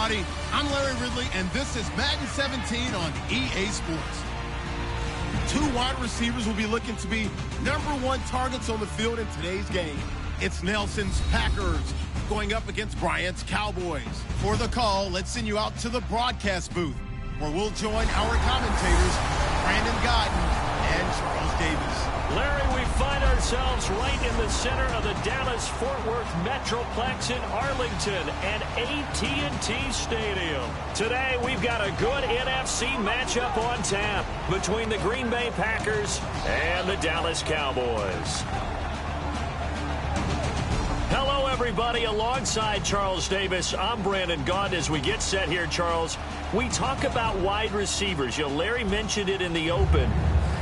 everybody. I'm Larry Ridley, and this is Madden 17 on EA Sports. Two wide receivers will be looking to be #1 targets on the field in today's game. It's Nelson's Packers going up against Bryant's Cowboys. For the call, let's send you out to the broadcast booth, where we'll join our commentators, Brandon Gaudin and Charles Davis. Larry, we find ourselves right in the center of the Dallas-Fort Worth Metroplex in Arlington and AT&T Stadium. Today, we've got a good NFC matchup on tap between the Green Bay Packers and the Dallas Cowboys. Hello, everybody. Alongside Charles Davis, I'm Brandon Gaudin. As we get set here, Charles, we talk about wide receivers. You know, Larry mentioned it in the open,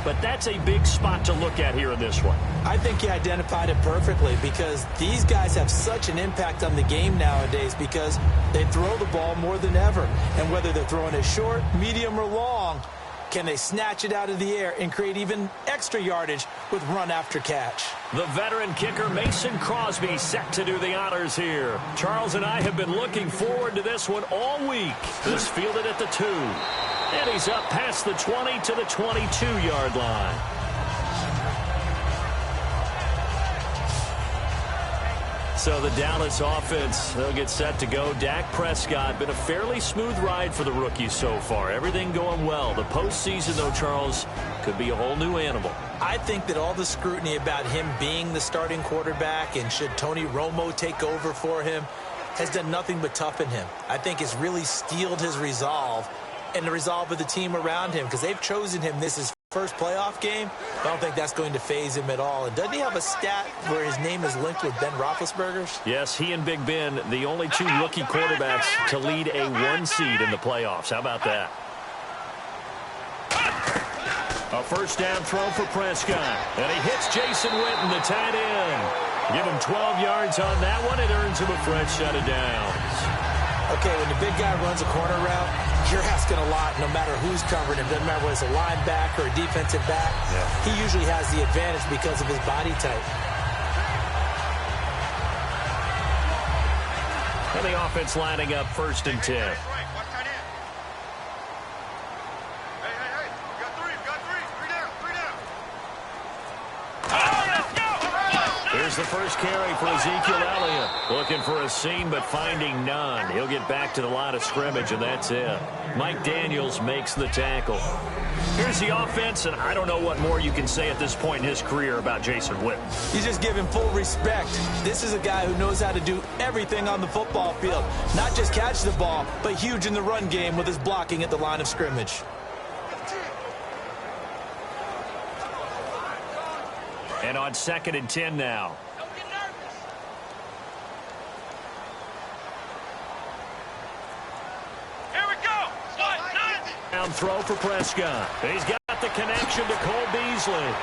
but that's a big spot to look at here in this one. I think he identified it perfectly because these guys have such an impact on the game nowadays because they throw the ball more than ever. And whether they're throwing it short, medium, or long, can they snatch it out of the air and create even extra yardage with run after catch? The veteran kicker Mason Crosby set to do the honors here. Charles and I have been looking forward to this one all week. This fielded at the 2. And he's up past the 20 to the 22-yard line. So the Dallas offense, they'll get set to go. Dak Prescott, been a fairly smooth ride for the rookies so far. Everything going well. The postseason, though, Charles, could be a whole new animal. I think that all the scrutiny about him being the starting quarterback and should Tony Romo take over for him has done nothing but toughen him. I think it's really steeled his resolve and the resolve of the team around him because they've chosen him. This is first playoff game. I don't think that's going to faze him at all. And doesn't he have a stat where his name is linked with Ben Roethlisberger's? Yes, he and Big Ben, the only two rookie quarterbacks to lead a 1 seed in the playoffs. How about that? A first down throw for Prescott. And he hits Jason Witten, the tight end. Give him 12 yards on that one. It earns him a fresh set of downs. Okay, when the big guy runs a corner route, you're asking a lot no matter who's covering him. Doesn't matter whether it's a linebacker or a defensive back. Yeah. He usually has the advantage because of his body type. And the offense lining up 1st and 10. Here's the first carry for Ezekiel Elliott. Looking for a seam, but finding none. He'll get back to the line of scrimmage, and that's it. Mike Daniels makes the tackle. Here's the offense, and I don't know what more you can say at this point in his career about Jason Witten. You just give him full respect. This is a guy who knows how to do everything on the football field. Not just catch the ball, but huge in the run game with his blocking at the line of scrimmage. And on 2nd and 10 now. Here we go. Down throw for Prescott. He's got the connection to Cole Beasley.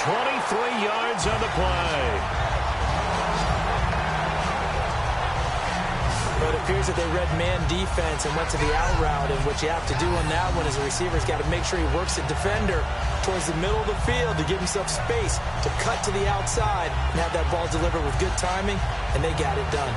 23 yards on the play. But it appears that they read man defense and went to the out route, and what you have to do on that one is the receiver's got to make sure he works the defender towards the middle of the field to give himself space to cut to the outside and have that ball delivered with good timing, and they got it done.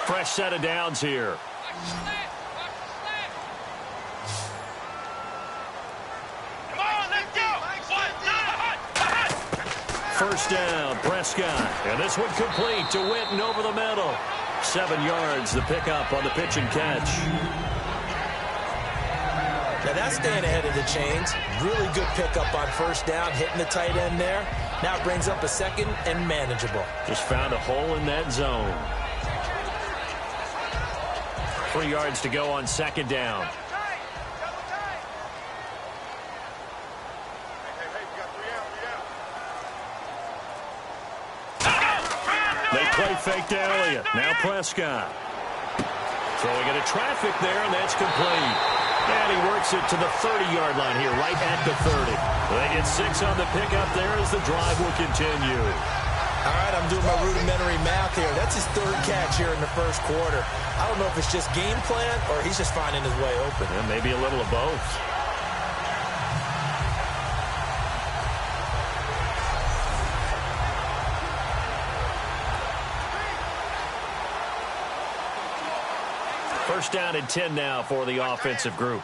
Fresh set of downs here. Come on, let's go. First down, Prescott. And this one complete to Witten over the middle. 7 yards, the pickup on the pitch and catch. Now that's staying ahead of the chains. Really good pickup on first down, hitting the tight end there. Now it brings up a 2nd and manageable. Just found a hole in that zone. 3 yards to go on 2nd down. They play fake to Elliott. Now Prescott. Throwing into traffic there, and that's complete. And he works it to the 30-yard line here, right at the 30. They get 6 on the pickup there as the drive will continue. All right, I'm doing my rudimentary math here. That's his third catch here in the first quarter. I don't know if it's just game plan or he's just finding his way open. Yeah, maybe a little of both. First down and 10 now for the offensive group.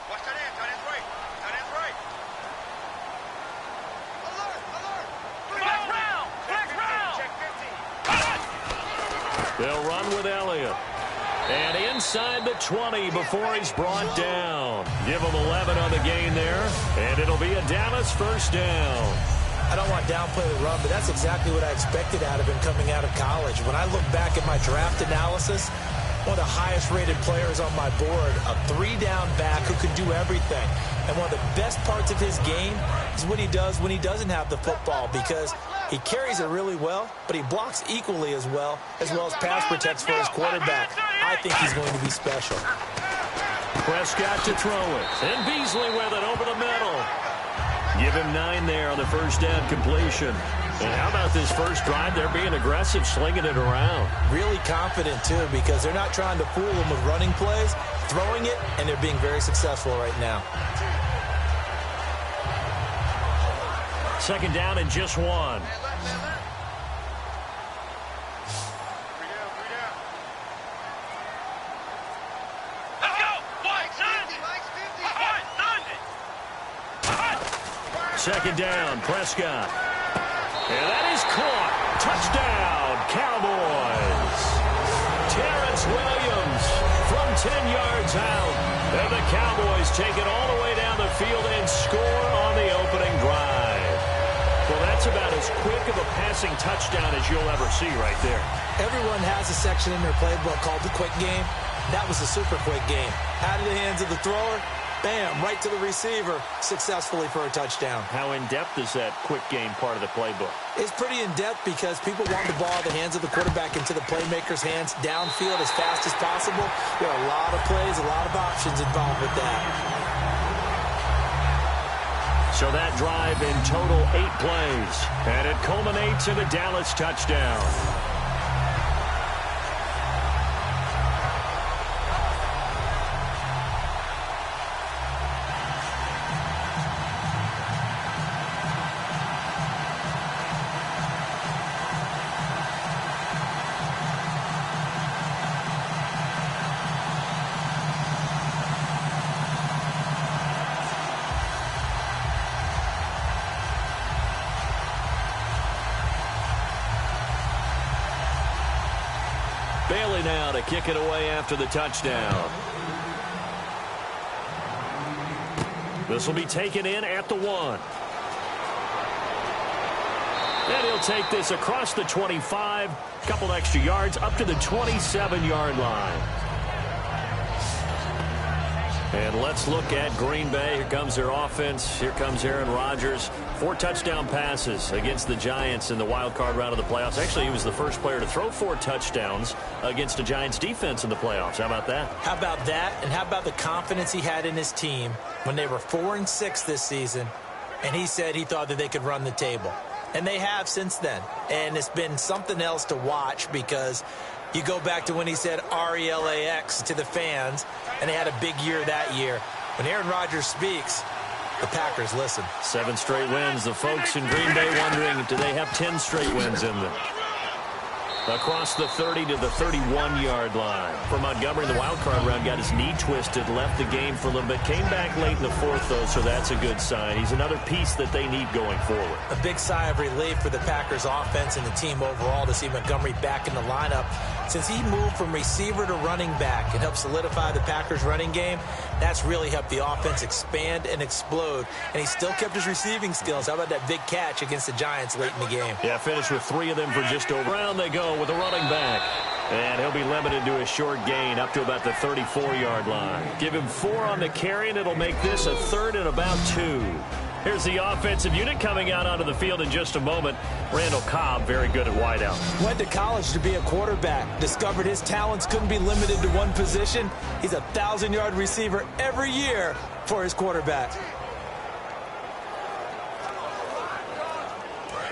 They'll run with Elliott. And inside the 20 before he's brought down. Give him 11 on the gain there. And it'll be a Dallas first down. I don't want to downplay the run, but that's exactly what I expected out of him coming out of college. When I look back at my draft analysis, one of the highest-rated players on my board, a three-down back who can do everything. And one of the best parts of his game is what he does when he doesn't have the football, because he carries it really well, but he blocks equally as well as pass protects for his quarterback. I think he's going to be special. Prescott to throw it. And Beasley with it over the middle. Give him 9 there on the first down completion. And how about this first drive? They're being aggressive, slinging it around. Really confident, too, because they're not trying to fool him with running plays, throwing it, and they're being very successful right now. Second down and just 1. Second down, Prescott. And that is caught. Touchdown, Cowboys. Terrence Williams from 10 yards out. And the Cowboys take it all the way down the field and score on the opening drive. Well, that's about as quick of a passing touchdown as you'll ever see right there. Everyone has a section in their playbook called the quick game. That was a super quick game. Out of the hands of the thrower, bam, right to the receiver, successfully for a touchdown. How in-depth is that quick game part of the playbook? It's pretty in-depth because people want the ball out of the hands of the quarterback into the playmaker's hands downfield as fast as possible. There are a lot of plays, a lot of options involved with that. So that drive in total 8 plays, and it culminates in a Dallas touchdown. Bailey now to kick it away after the touchdown. This will be taken in at the 1. And he'll take this across the 25, a couple extra yards up to the 27-yard line. And let's look at Green Bay. Here comes their offense. Here comes Aaron Rodgers. 4 touchdown passes against the Giants in the wild card round of the playoffs. Actually, he was the first player to throw 4 touchdowns against a Giants defense in the playoffs. How about that? How about that? And how about the confidence he had in his team when they were 4-6 this season, and he said he thought that they could run the table. And they have since then. And it's been something else to watch because you go back to when he said RELAX to the fans, and they had a big year that year. When Aaron Rodgers speaks, the Packers listen. 7 straight wins. The folks in Green Bay wondering, do they have 10 straight wins in them? Across the 30 to the 31-yard line. For Montgomery, the wild card round got his knee twisted, left the game for a little bit, came back late in the 4th, though, so that's a good sign. He's another piece that they need going forward. A big sigh of relief for the Packers offense and the team overall to see Montgomery back in the lineup. Since he moved from receiver to running back and helped solidify the Packers running game, that's really helped the offense expand and explode. And he still kept his receiving skills. How about that big catch against the Giants late in the game? Yeah, finished with 3 of them for just over. Round they go with a running back. And he'll be limited to a short gain up to about the 34-yard line. Give him 4 on the carry, and it'll make this a 3rd and about 2. Here's the offensive unit coming out onto the field in just a moment. Randall Cobb, very good at wideout. Went to college to be a quarterback. Discovered his talents couldn't be limited to one position. He's a 1,000-yard receiver every year for his quarterback.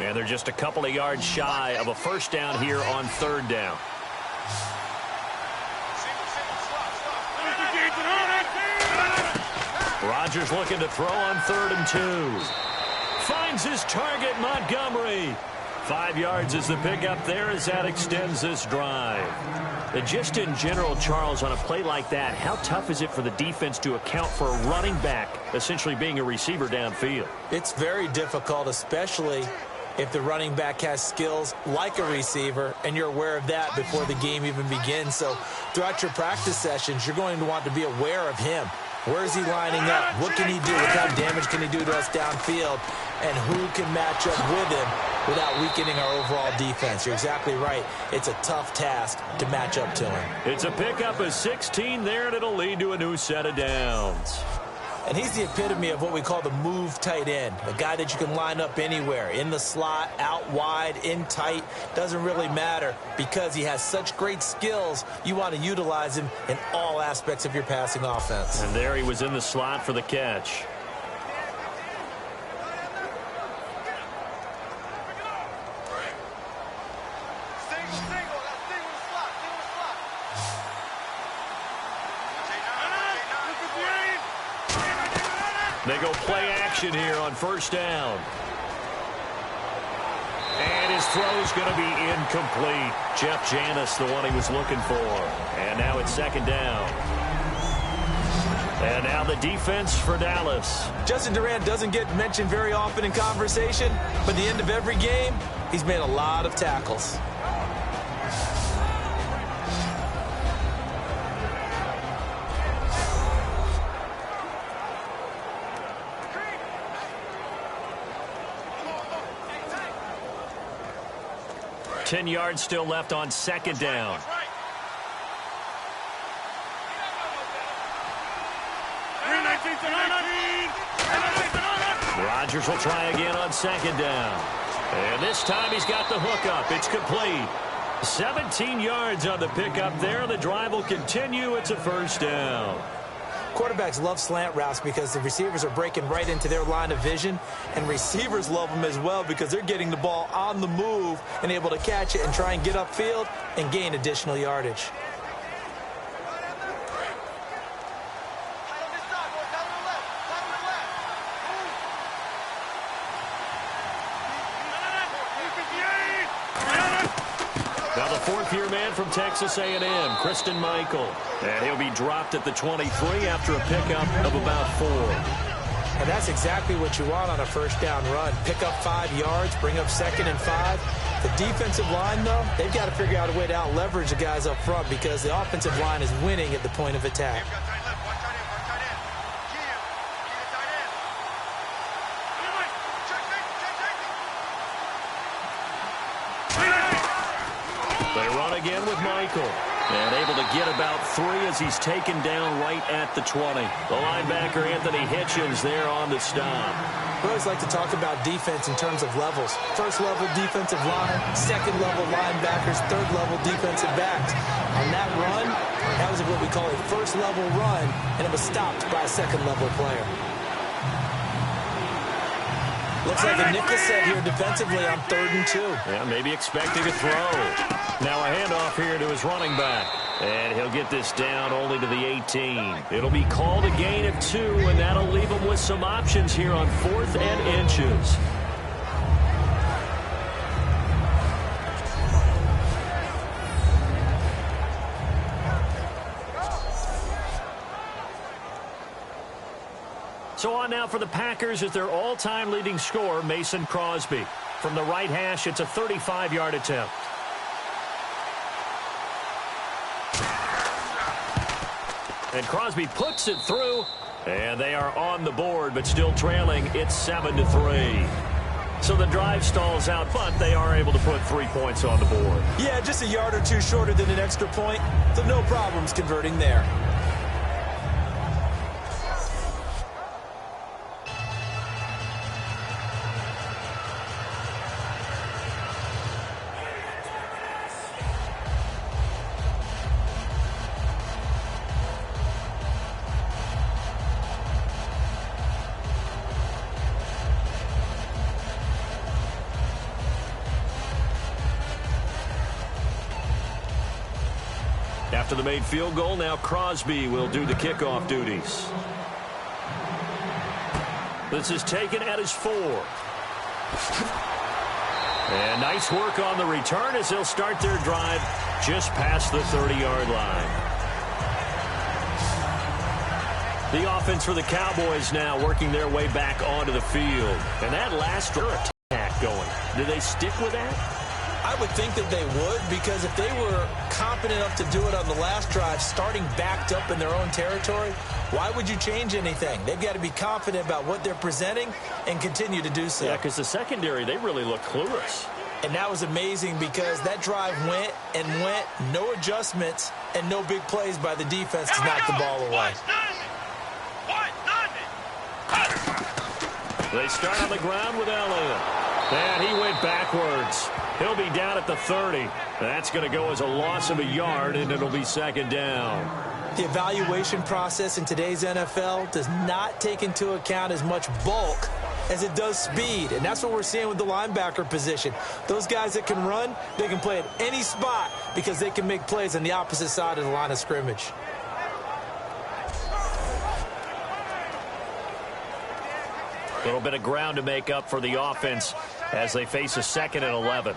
And they're just a couple of yards shy of a first down here on third down. Rodgers looking to throw on 3rd and 2. Finds his target, Montgomery. 5 yards is the pickup there as that extends this drive. And just in general, Charles, on a play like that, how tough is it for the defense to account for a running back essentially being a receiver downfield? It's very difficult, especially if the running back has skills like a receiver, and you're aware of that before the game even begins. So throughout your practice sessions, you're going to want to be aware of him. Where is he lining up? What can he do? What kind of damage can he do to us downfield? And who can match up with him without weakening our overall defense? You're exactly right. It's a tough task to match up to him. It's a pickup of 16 there, and it'll lead to a new set of downs. And he's the epitome of what we call the move tight end, a guy that you can line up anywhere, in the slot, out wide, in tight, doesn't really matter because he has such great skills. You want to utilize him in all aspects of your passing offense. And there he was in the slot for the catch. They go play action here on first down. And his throw's going to be incomplete. Jeff Janis, the one he was looking for. And now it's 2nd down. And now the defense for Dallas. Justin Durant doesn't get mentioned very often in conversation, but at the end of every game, he's made a lot of tackles. Ten yards still left on 2nd down. Rodgers will try again on 2nd down. And this time he's got the hook up. It's complete. 17 yards on the pickup there. The drive will continue. It's a first down. Quarterbacks love slant routes because the receivers are breaking right into their line of vision, and receivers love them as well because they're getting the ball on the move and able to catch it and try and get upfield and gain additional yardage. Now the 4th-year man from Texas A&M, Christine Michael. And he'll be dropped at the 23 after a pickup of about 4. And that's exactly what you want on a first down run. Pick up 5 yards, bring up 2nd and 5. The defensive line, though, they've got to figure out a way to out-leverage the guys up front because the offensive line is winning at the point of attack. They run again with Michael. And able to get about 3 as he's taken down right at the 20. The linebacker, Anthony Hitchens, there on the stop. We always like to talk about defense in terms of levels. First-level defensive line, second-level linebackers, third-level defensive backs. On that run, that was what we call a first-level run, and it was stopped by a second-level player. Looks like a nickel set here defensively on 3rd and 2. Yeah, maybe expecting a throw. Now a handoff here to his running back. And he'll get this down only to the 18. It'll be called a gain of 2, and that'll leave him with some options here on 4th and inches. So on now for the Packers is their all-time leading scorer, Mason Crosby. From the right hash, it's a 35-yard attempt. And Crosby puts it through, and they are on the board, but still trailing. It's 7-3. So the drive stalls out, but they are able to put 3 points on the board. Yeah, just a yard or 2 shorter than an extra point, so no problems converting there. After the made field goal, now Crosby will do the kickoff duties. This is taken at his 4. And nice work on the return as they'll start their drive just past the 30-yard line. The offense for the Cowboys now working their way back onto the field. And that last attack going. Do they stick with that? I would think that they would, because if they were competent enough to do it on the last drive, starting backed up in their own territory, why would you change anything? They've got to be confident about what they're presenting and continue to do so. Yeah, because the secondary, they really look clueless. And that was amazing because that drive went and went, no adjustments, and no big plays by the defense to knock the ball away. They start on the ground with Elliott. And he went backwards. He'll be down at the 30. That's going to go as a loss of a yard, and it'll be second down. The evaluation process in today's NFL does not take into account as much bulk as it does speed, and that's what we're seeing with the linebacker position. Those guys that can run, they can play at any spot because they can make plays on the opposite side of the line of scrimmage. A little bit of ground to make up for the offense as they face a 2nd and 11.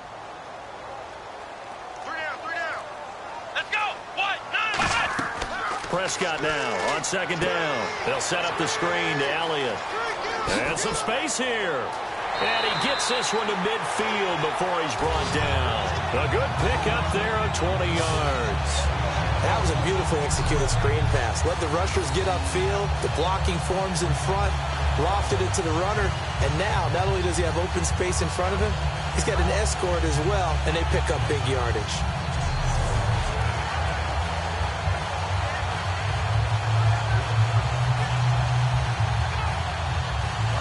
Prescott now on 2nd down. They'll set up the screen to Elliott. And some space here. And he gets this one to midfield before he's brought down. A good pickup there of 20 yards. That was a beautifully executed screen pass. Let the rushers get upfield. The blocking forms in front. Lofted it to the runner. And now, not only does he have open space in front of him, he's got an escort as well, and they pick up big yardage.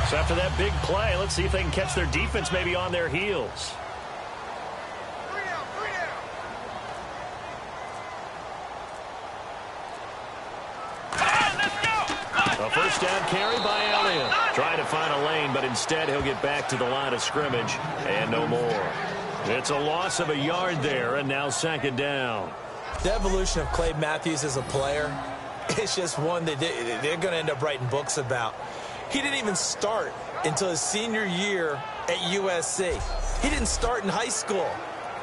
So after that big play, let's see if they can catch their defense maybe on their heels. A first down carry by Elliott. Trying to find a lane, but instead he'll get back to the line of scrimmage and no more. It's a loss of a yard there, and now second down. The evolution of Clay Matthews as a player, it's just one that they're going to end up writing books about. He didn't even start until his senior year at USC. He didn't start in high school.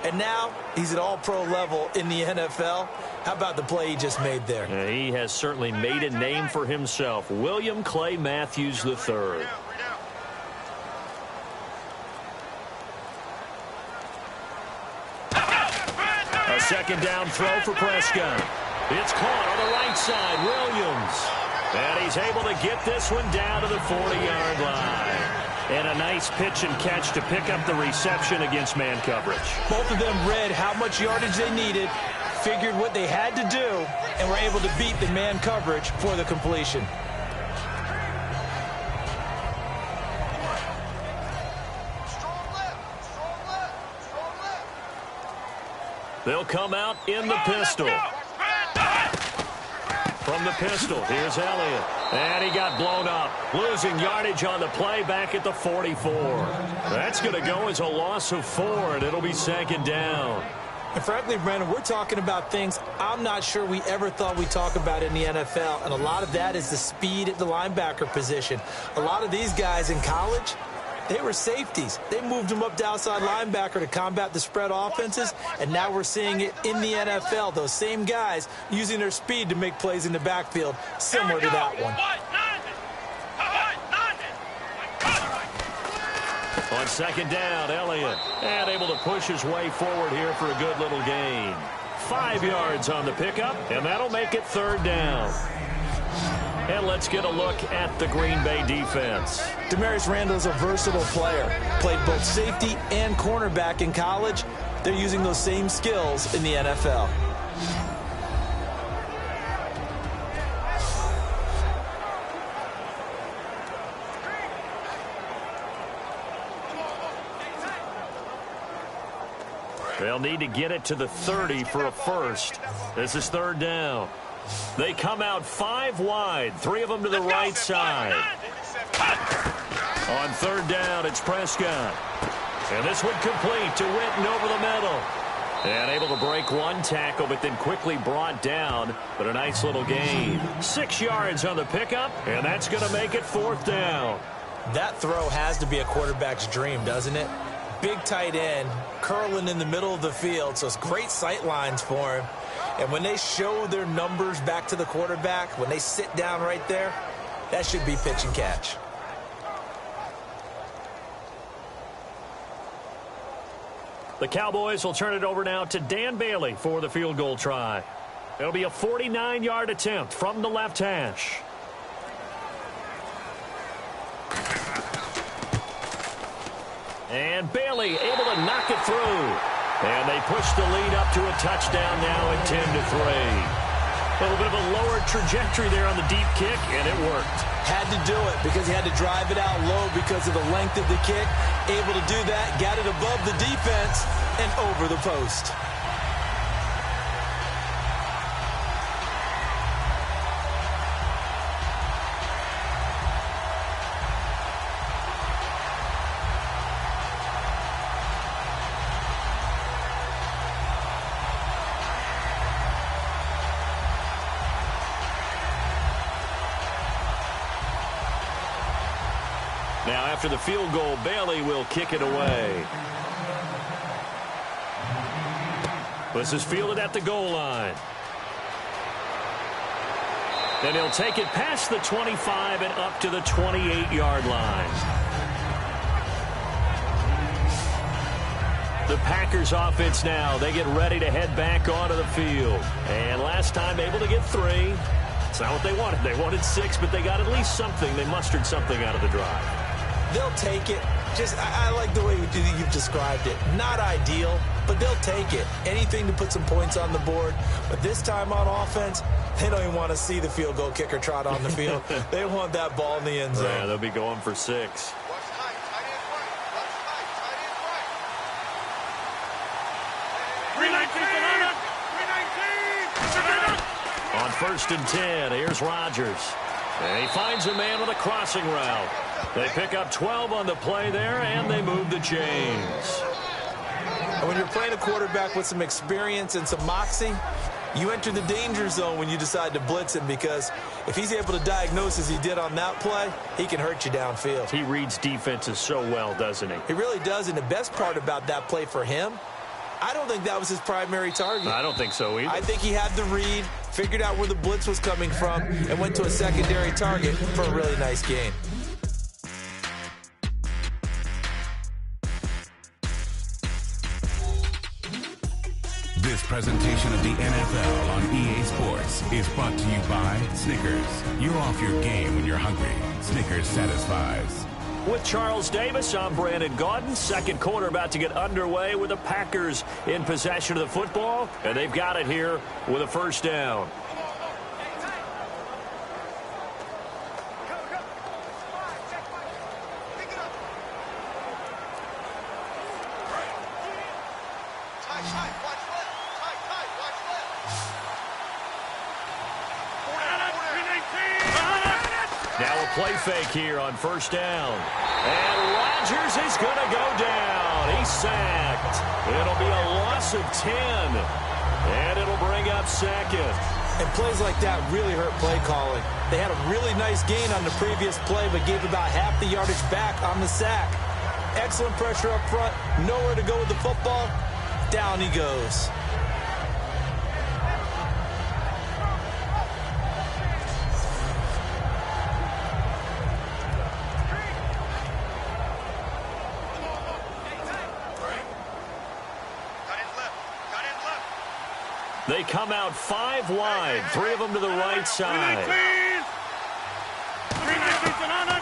And now he's at all-pro level in the NFL. How about the play he just made there? Yeah, he has certainly made a name for himself. William Clay Matthews III. A second down throw for Prescott. It's caught on the right side. Williams. And he's able to get this one down to the 40-yard line. And a nice pitch and catch to pick up the reception against man coverage. Both of them read how much yardage they needed, figured what they had to do, and were able to beat the man coverage for the completion. They'll come out in the pistol. From the pistol, here's Elliott. And he got blown up. Losing yardage on the play back at the 44. That's going to go as a loss of 4, and it'll be second down. And frankly, Brandon, we're talking about things I'm not sure we ever thought we'd talk about in the NFL. And a lot of that is the speed at the linebacker position. A lot of these guys in college, they were safeties. They moved them up to outside linebacker to combat the spread offenses, and now we're seeing it in the NFL. Those same guys using their speed to make plays in the backfield, similar to that one. On second down, Elliott, and able to push his way forward here for a good little gain. 5 yards on the pickup, and that'll make it third down. And let's get a look at the Green Bay defense. Demarius Randall is a versatile player. Played both safety and cornerback in college. They're using those same skills in the NFL. They'll need to get it to the 30 for a first. This is third down. They come out 5 wide, 3 of them to the right side. On third down, it's Prescott. And this one complete to Witten over the middle. And able to break one tackle, but then quickly brought down. But a nice little gain. 6 yards on the pickup, and that's going to make it 4th down. That throw has to be a quarterback's dream, doesn't it? Big tight end, curling in the middle of the field, so it's great sight lines for him. And when they show their numbers back to the quarterback, when they sit down right there, that should be pitch and catch. The Cowboys will turn it over now to Dan Bailey for the field goal try. It'll be a 49-yard attempt from the left hash. And Bailey able to knock it through. And they push the lead up to a touchdown now at 10-3. A little bit of a lower trajectory there on the deep kick, and it worked. Had to do it because he had to drive it out low because of the length of the kick. Able to do that, got it above the defense and over the post. Now, after the field goal, Bailey will kick it away. This is fielded at the goal line. And he'll take it past the 25 and up to the 28-yard line. The Packers offense now, they get ready to head back onto the field. And last time able to get 3. It's not what they wanted. They wanted 6, but they got at least something. They mustered something out of the drive. They'll take it. I like the way you've described it. Not ideal, but they'll take it. Anything to put some points on the board. But this time on offense, they don't even want to see the field goal kicker trot on the field. They want that ball in the end zone. Yeah, they'll be going for 6. On 1st and 10, here's Rodgers. And he finds a man with a crossing route. They pick up 12 on the play there, and they move the chains. And when you're playing a quarterback with some experience and some moxie, you enter the danger zone when you decide to blitz him, because if he's able to diagnose as he did on that play, he can hurt you downfield. He reads defenses so well, doesn't he? He really does, and the best part about that play for him, I don't think that was his primary target. I don't think so either. I think he had the read, figured out where the blitz was coming from, and went to a secondary target for a really nice gain. This presentation of the NFL on EA Sports is brought to you by Snickers. You're off your game when you're hungry. Snickers satisfies. With Charles Davis, I'm Brandon Gaudin. Second quarter about to get underway with the Packers in possession of the football, and they've got it here with a 1st down. Now a play fake here on 1st down. And Rodgers is going to go down. He's sacked. It'll be a loss of 10. And it'll bring up 2nd. And plays like that really hurt play calling. They had a really nice gain on the previous play, but gave about half the yardage back on the sack. Excellent pressure up front. Nowhere to go with the football. Down he goes. They come out 5 wide, 3 of them to the right side.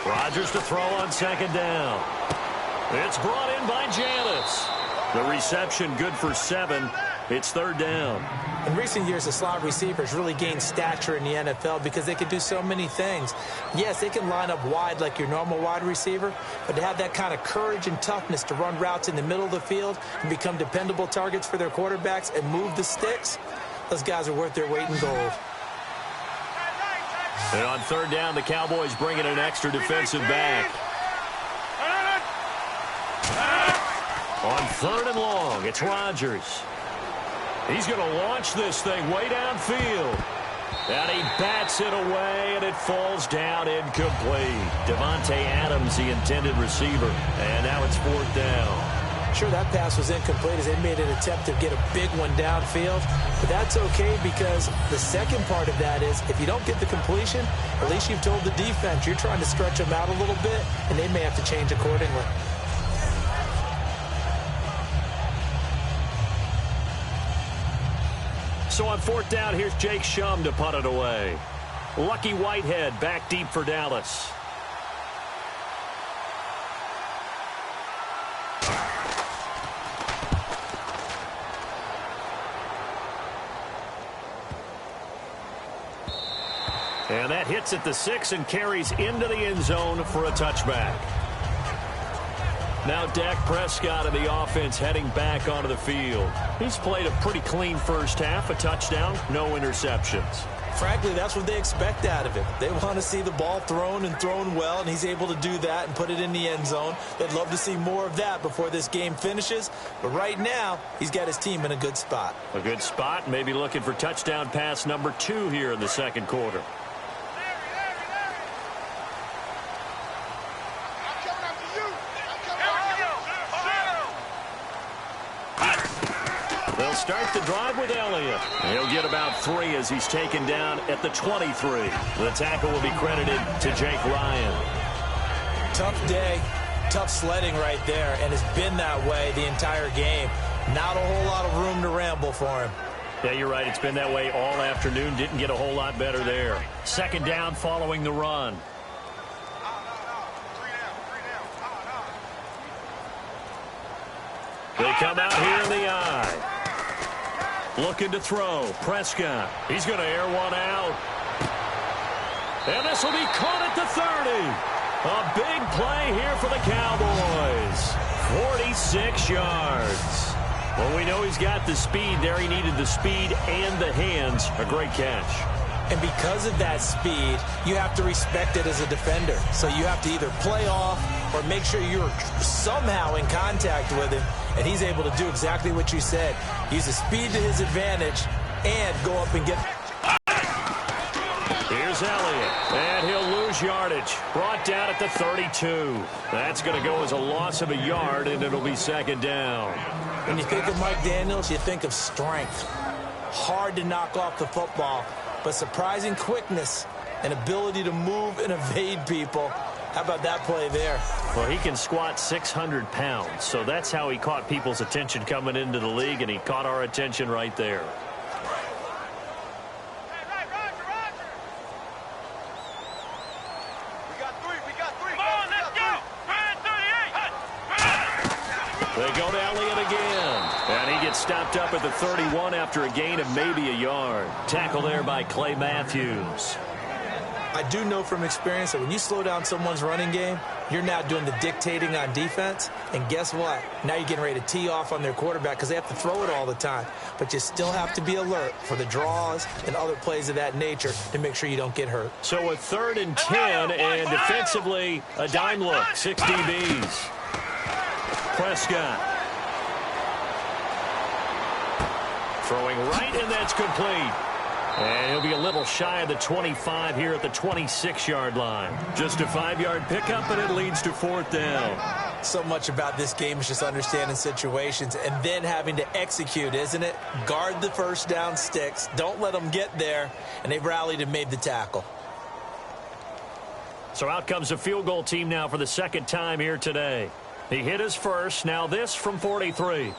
Rodgers to throw on 2nd down. It's brought in by Janis. The reception good for 7. It's 3rd down. In recent years, the slot receivers really gained stature in the NFL because they can do so many things. Yes, they can line up wide like your normal wide receiver, but to have that kind of courage and toughness to run routes in the middle of the field and become dependable targets for their quarterbacks and move the sticks, those guys are worth their weight in gold. And on 3rd down, the Cowboys bring in an extra defensive back. On 3rd and long, it's Rodgers. He's going to launch this thing way downfield. And he bats it away, and it falls down incomplete. Devontae Adams, the intended receiver. And now it's 4th down. Sure, that pass was incomplete as they made an attempt to get a big one downfield. But that's okay because the second part of that is if you don't get the completion, at least you've told the defense you're trying to stretch them out a little bit, and they may have to change accordingly. So on 4th down, here's Jake Shum to punt it away. Lucky Whitehead back deep for Dallas. And that hits at the 6 and carries into the end zone for a touchback. Now Dak Prescott of the offense heading back onto the field. He's played a pretty clean first half, a touchdown, no interceptions. Frankly, that's what they expect out of him. They want to see the ball thrown and thrown well, and he's able to do that and put it in the end zone. They'd love to see more of that before this game finishes. But right now, he's got his team in a good spot. A good spot, maybe looking for touchdown pass number 2 here in the second quarter. They'll start the drive with Elliott. He'll get about 3 as he's taken down at the 23. The tackle will be credited to Jake Ryan. Tough day, tough sledding right there, and it's been that way the entire game. Not a whole lot of room to ramble for him. Yeah, you're right. It's been that way all afternoon. Didn't get a whole lot better there. Second down following the run. They come out here in the eye. Looking to throw. Prescott. He's going to air one out. And this will be caught at the 30. A big play here for the Cowboys. 46 yards. Well, we know he's got the speed there. He needed the speed and the hands. A great catch. And because of that speed, you have to respect it as a defender. So you have to either play off or make sure you're somehow in contact with him. And he's able to do exactly what you said. Use the speed to his advantage and go up and get. Here's Elliott. And he'll lose yardage. Brought down at the 32. That's going to go as a loss of a yard, and it'll be second down. When you think of Mike Daniels, you think of strength. Hard to knock off the football, but surprising quickness and ability to move and evade people. How about that play there? Well, he can squat 600 pounds, so that's how he caught people's attention coming into the league, and he caught our attention right there. They go to Elliott again. And he gets stopped up at the 31 after a gain of maybe a yard. Tackle there by Clay Matthews. I do know from experience that when you slow down someone's running game, you're now doing the dictating on defense. And guess what? Now you're getting ready to tee off on their quarterback because they have to throw it all the time. But you still have to be alert for the draws and other plays of that nature to make sure you don't get hurt. So a 3rd and 10, and defensively, a dime look. 6 DBs. Prescott. Throwing right, and that's complete. And he'll be a little shy of the 25 here at the 26-yard line. Just a 5-yard pickup, and it leads to 4th down. So much about this game is just understanding situations and then having to execute, isn't it? Guard the first down sticks. Don't let them get there. And they've rallied and made the tackle. So out comes the field goal team now for the second time here today. He hit his first. Now this from 43.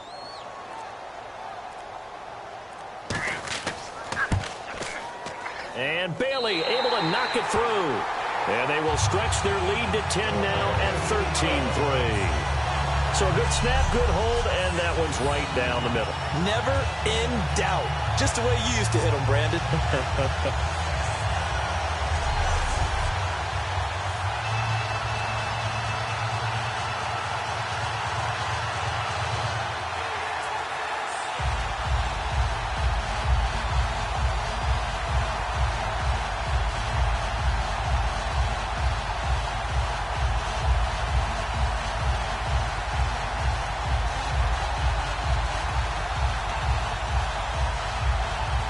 And Bailey able to knock it through. And they will stretch their lead to 10 now at 13-3. So a good snap, good hold, and that one's right down the middle. Never in doubt. Just the way you used to hit them, Brandon.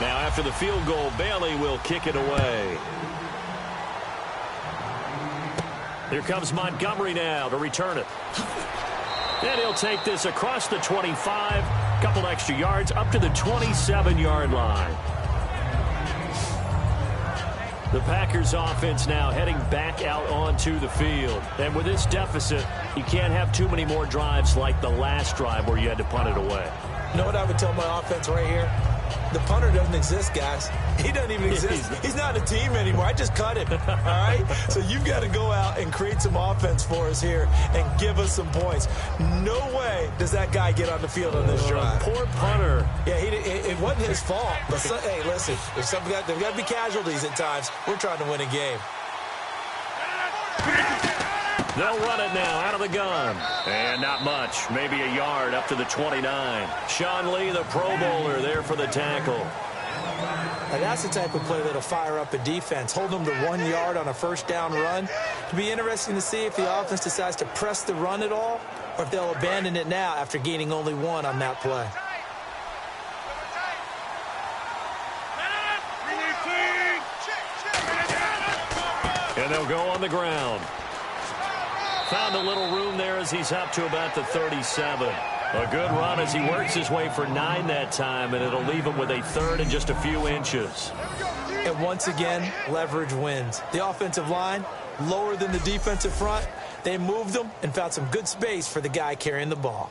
Now after the field goal, Bailey will kick it away. Here comes Montgomery now to return it. And he'll take this across the 25, couple extra yards up to the 27-yard line. The Packers offense now heading back out onto the field. And with this deficit, you can't have too many more drives like the last drive where you had to punt it away. You know what I would tell my offense right here? The punter doesn't exist, guys. He doesn't even exist. He's not a team anymore. I just cut him, all right? So you've got to go out and create some offense for us here and give us some points. No way does that guy get on the field on this drive. Poor punter. Yeah, it wasn't his fault. But hey, listen, there's got to be casualties at times. We're trying to win a game. They'll run it now out of the gun. And not much. Maybe a yard up to the 29. Sean Lee, the Pro Bowler, there for the tackle. Now that's the type of play that'll fire up a defense. Hold them to 1 yard on a first down run. It'll be interesting to see if the offense decides to press the run at all or if they'll abandon it now after gaining only 1 on that play. And they'll go on the ground. Found a little room there as he's up to about the 37. A good run as he works his way for 9 that time, and it'll leave him with a third and just a few inches. And once again, leverage wins. The offensive line, lower than the defensive front. They moved them and found some good space for the guy carrying the ball.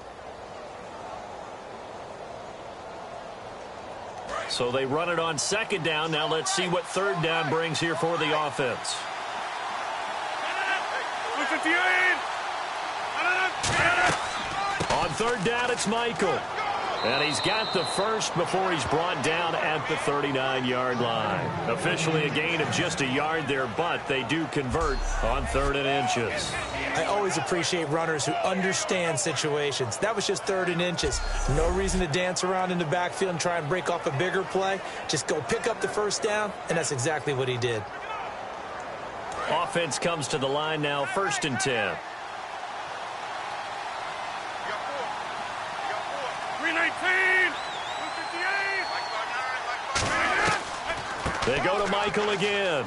So they run it on second down. Now let's see what third down brings here for the offense. On third down, it's Michael. And he's got the first before he's brought down at the 39-yard line. Officially a gain of just a yard there, but they do convert on 3rd and inches. I always appreciate runners who understand situations. That was just 3rd and inches. No reason to dance around in the backfield and try and break off a bigger play. Just go pick up the first down, and that's exactly what he did. Offense comes to the line now, 1st and 10. They go to Michael again.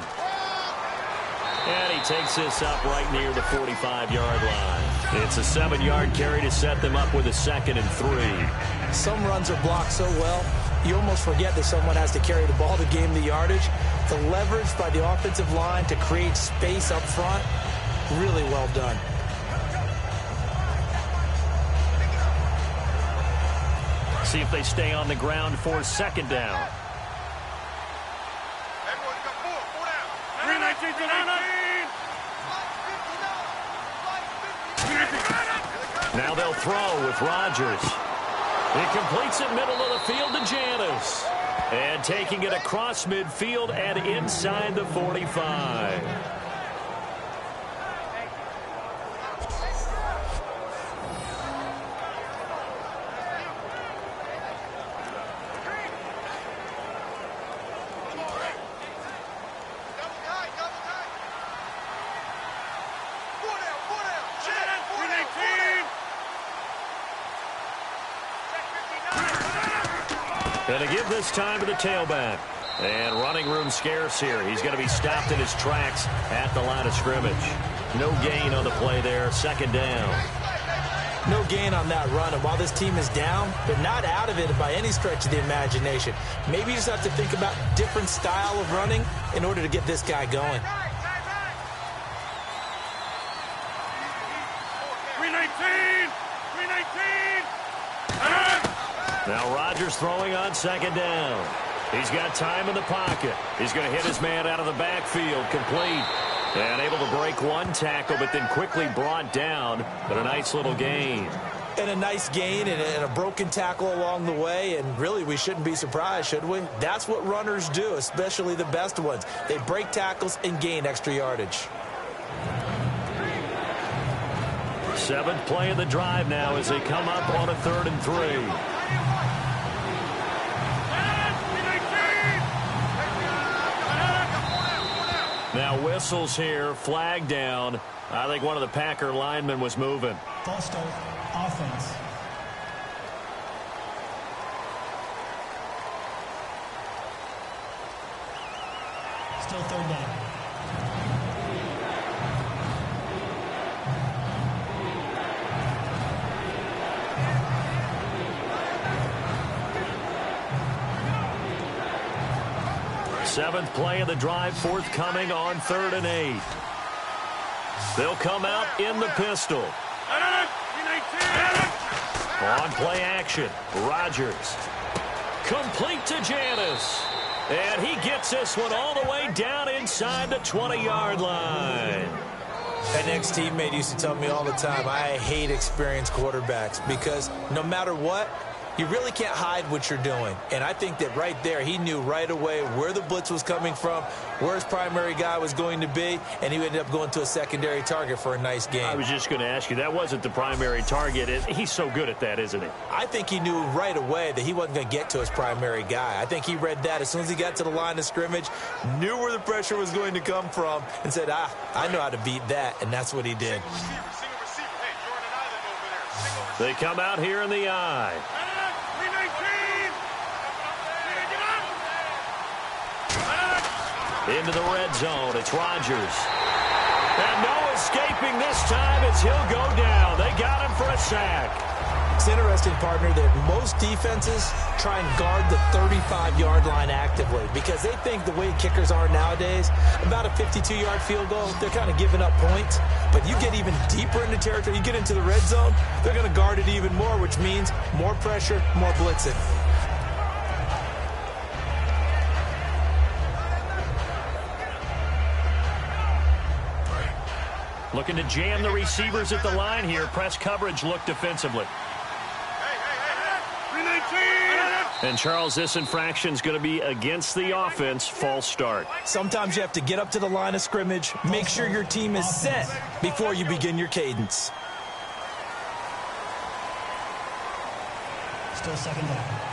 And he takes this up right near the 45-yard line. It's a 7-yard carry to set them up with a 2nd and 3. Some runs are blocked so well, you almost forget that someone has to carry the ball to gain the yardage. The leverage by the offensive line to create space up front, really well done. See if they stay on the ground for 2nd down. Now they'll throw with Rodgers. He completes it middle of the field to Janis. And taking it across midfield and inside the 45. Going to give this time to the tailback. And running room scarce here. He's going to be stopped in his tracks at the line of scrimmage. No gain on the play there. 2nd down. No gain on that run. And while this team is down, they're not out of it by any stretch of the imagination. Maybe you just have to think about different style of running in order to get this guy going. 319! Now Rodgers throwing on 2nd down. He's got time in the pocket. He's going to hit his man out of the backfield. Complete. And able to break 1 tackle, but then quickly brought down. But a nice little gain. And a nice gain and a broken tackle along the way. And really, we shouldn't be surprised, should we? That's what runners do, especially the best ones. They break tackles and gain extra yardage. 7th play of the drive now as they come up on a 3rd and 3. Now whistles here, flag down. I think one of the Packer linemen was moving. False start, offense. Still third down. Seventh play of the drive forthcoming on 3rd and 8. They'll come out in the pistol. On play action, Rodgers. Complete to Janis. And he gets this one all the way down inside the 20-yard line. An ex-teammate used to tell me all the time, I hate experienced quarterbacks because no matter what, you really can't hide what you're doing. And I think that right there, he knew right away where the blitz was coming from, where his primary guy was going to be, and he ended up going to a secondary target for a nice game. I was just going to ask you, that wasn't the primary target. He's so good at that, isn't he? I think he knew right away that he wasn't going to get to his primary guy. I think he read that as soon as he got to the line of scrimmage, knew where the pressure was going to come from, and said, I know how to beat that, and that's what he did. They come out here in the eye. Into the red zone. It's Rodgers. And no escaping this time as he'll go down. They got him for a sack. It's interesting, partner, that most defenses try and guard the 35-yard line actively because they think the way kickers are nowadays, about a 52-yard field goal, they're kind of giving up points. But you get even deeper into territory, you get into the red zone, they're going to guard it even more, which means more pressure, more blitzing. Looking to jam the receivers at the line here. Press coverage look defensively. And, Charles, this infraction is going to be against the offense. False start. Sometimes you have to get up to the line of scrimmage, make sure your team is set before you begin your cadence. Still second down.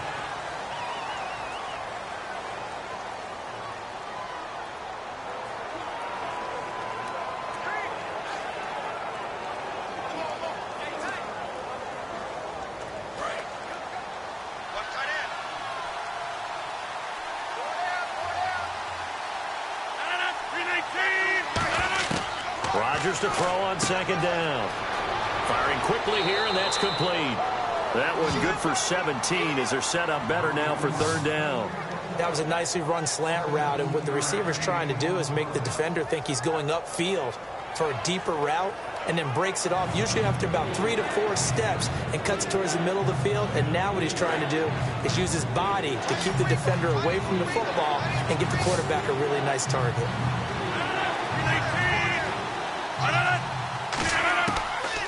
Rodgers to throw on second down. Firing quickly here, and that's complete. That one good for 17 as they're set up better now for 3rd down. That was a nicely run slant route, and what the receiver's trying to do is make the defender think he's going upfield for a deeper route and then breaks it off, usually after about 3 to 4 steps, and cuts towards the middle of the field. And now what he's trying to do is use his body to keep the defender away from the football and give the quarterback a really nice target.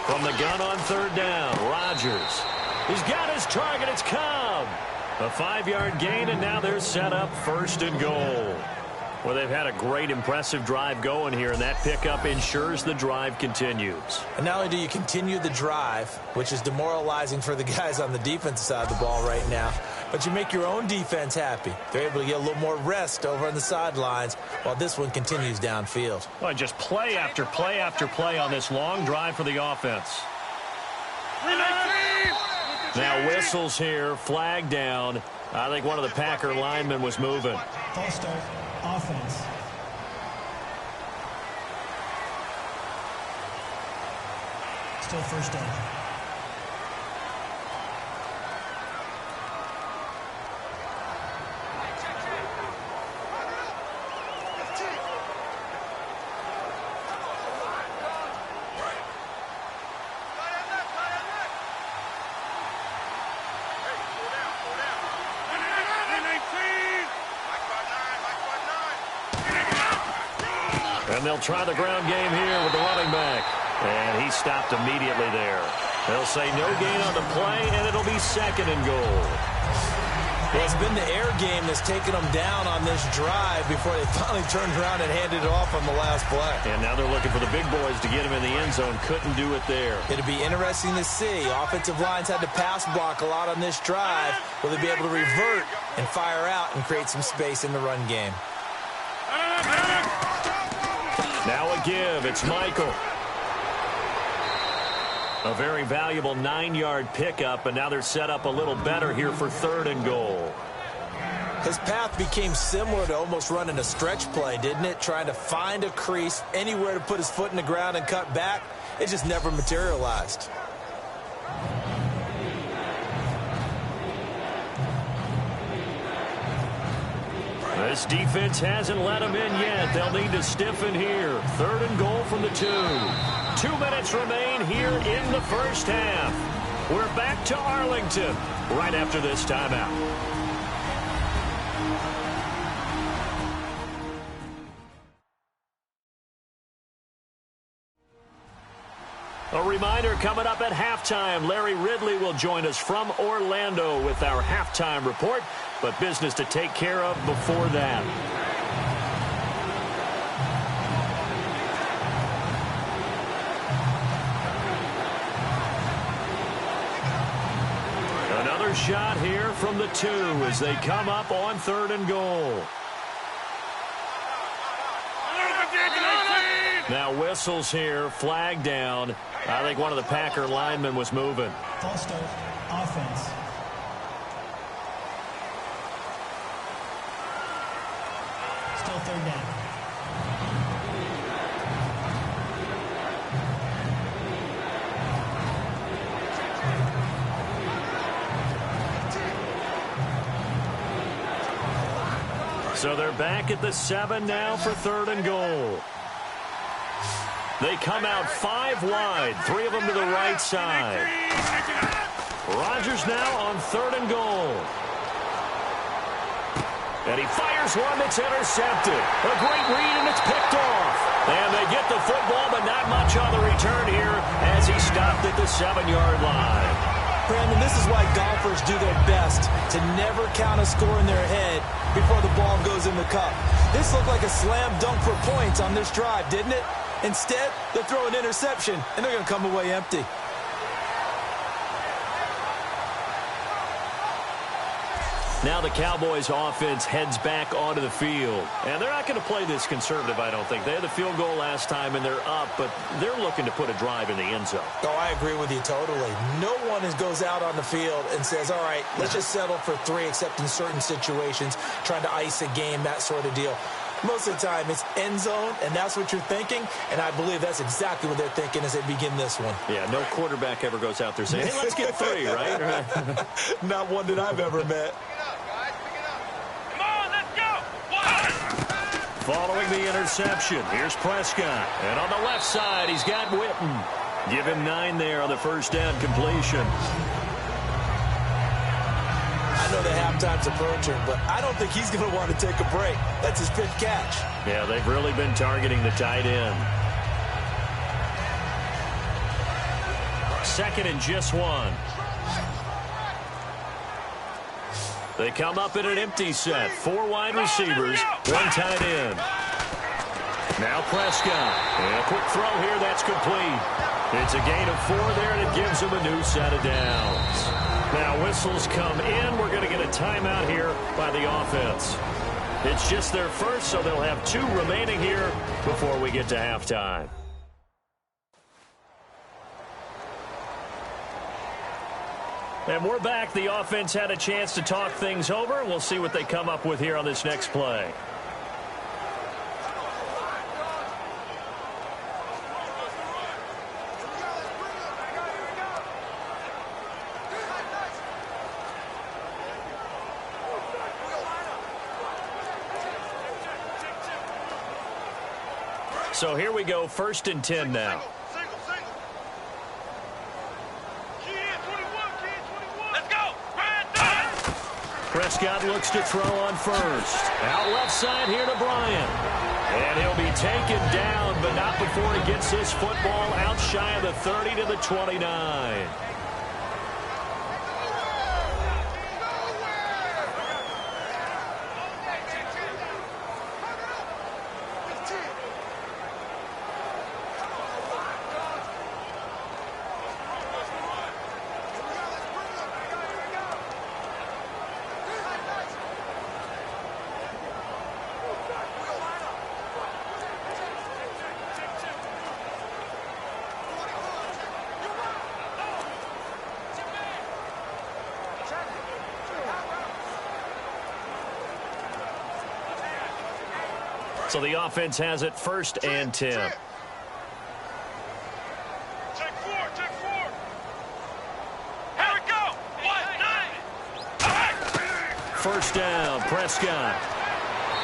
From the gun on 3rd down, Rodgers. He's got his target. It's Cobb. A 5-yard gain, and now they're set up 1st and goal. Well, they've had a great, impressive drive going here, and that pickup ensures the drive continues. And not only do you continue the drive, which is demoralizing for the guys on the defensive side of the ball right now, but you make your own defense happy. They're able to get a little more rest over on the sidelines while this one continues downfield. Well, just play after play after play on this long drive for the offense. Now whistles here, flag down. I think one of the Packer linemen was moving. False start, offense. Still first down. And they'll try the ground game here with the running back. And he stopped immediately there. They'll say no gain on the play, and it'll be 2nd and goal. Well, it's been the air game that's taken them down on this drive before they finally turned around and handed it off on the last play. And now they're looking for the big boys to get him in the end zone. Couldn't do it there. It'll be interesting to see. Offensive lines had to pass block a lot on this drive. Will they be able to revert and fire out and create some space in the run game? Now a give. It's Michael. A very valuable 9-yard pickup, and now they're set up a little better here for 3rd and goal. His path became similar to almost running a stretch play, didn't it? Trying to find a crease, anywhere to put his foot in the ground and cut back. It just never materialized. This defense hasn't let him in yet. They'll need to stiffen here. 3rd and goal from the 2. 2 minutes remain here in the first half. We're back to Arlington right after this timeout. A reminder coming up at halftime. Larry Ridley will join us from Orlando with our halftime report, but business to take care of before that. Another shot here from the 2 as they come up on 3rd and goal. Now whistles here, flag down. I think one of the Packer linemen was moving. False start, offense. Still 3rd down. So they're back at the 7 now for 3rd and goal. They come out 5 wide, 3 of them to the right side. Rodgers now on 3rd and goal. And he fires one that's intercepted. A great read, and it's picked off. And they get the football, but not much on the return here as he stopped at the 7-yard line. Brandon, this is why golfers do their best to never count a score in their head before the ball goes in the cup. This looked like a slam dunk for points on this drive, didn't it? Instead, they'll throw an interception, and they're going to come away empty. Now the Cowboys offense heads back onto the field. And they're not going to play this conservative, I don't think. They had the field goal last time, and they're up, but they're looking to put a drive in the end zone. Oh, I agree with you totally. No one goes out on the field and says, all right, let's just settle for 3, except in certain situations, trying to ice a game, that sort of deal. Most of the time, it's end zone, and that's what you're thinking, and I believe that's exactly what they're thinking as they begin this one. Yeah, no quarterback ever goes out there saying, hey, let's get 3, right? Not one that I've ever met. Come on, let's go! Following the interception, here's Prescott. And on the left side, he's got Witten. Give him 9 there on the first down completion. I know the halftime's approaching, but I don't think he's going to want to take a break. That's his 5th catch. Yeah, they've really been targeting the tight end. 2nd and just 1. They come up in an empty set. 4 wide receivers, 1 tight end. Now Prescott. And a quick throw here, that's complete. It's a gain of 4 there, and it gives them a new set of downs. Now whistles come in. We're going to get a timeout here by the offense. It's just their first, so they'll have 2 remaining here before we get to halftime. And we're back. The offense had a chance to talk things over. We'll see what they come up with here on this next play. So here we go, 1st and 10 now. Prescott looks to throw on 1st. Out left side here to Bryant. And he'll be taken down, but not before he gets this football out shy of the 30 to the 29. So the offense has it 1st and 10. Take 4. Here we go. 1-9. 1st down, Prescott.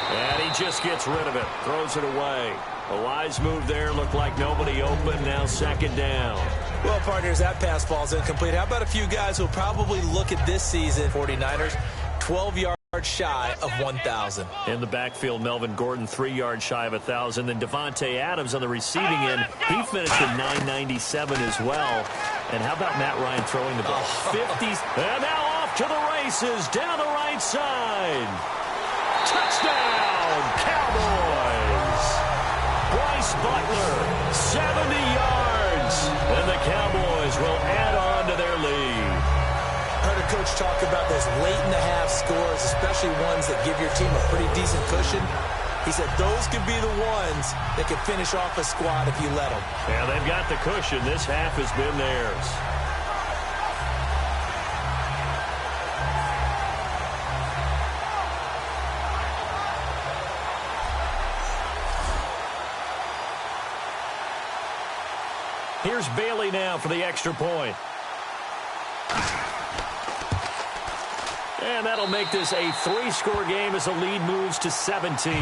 And he just gets rid of it. Throws it away. A wise move there. Looked like nobody open. Now 2nd down. Well, partners, that pass ball's incomplete. How about a few guys who'll probably look at this season, 49ers, 12 yards shy of 1,000. In the backfield, Melvin Gordon 3 yards shy of 1,000. Then Devontae Adams on the receiving end. He finished at 997 as well. And how about Matt Ryan throwing the ball? 50s. And now off to the races down the right side. Touchdown, Cowboys. Bryce Butler, 70 yards. And the Cowboys will add on to their lead. I heard a coach talk about those late-in-the-half scores, especially ones that give your team a pretty decent cushion. He said those could be the ones that could finish off a squad if you let them. Yeah, they've got the cushion. This half has been theirs. Here's Bailey now for the extra point. And that'll make this a 3-score game as the lead moves to 17.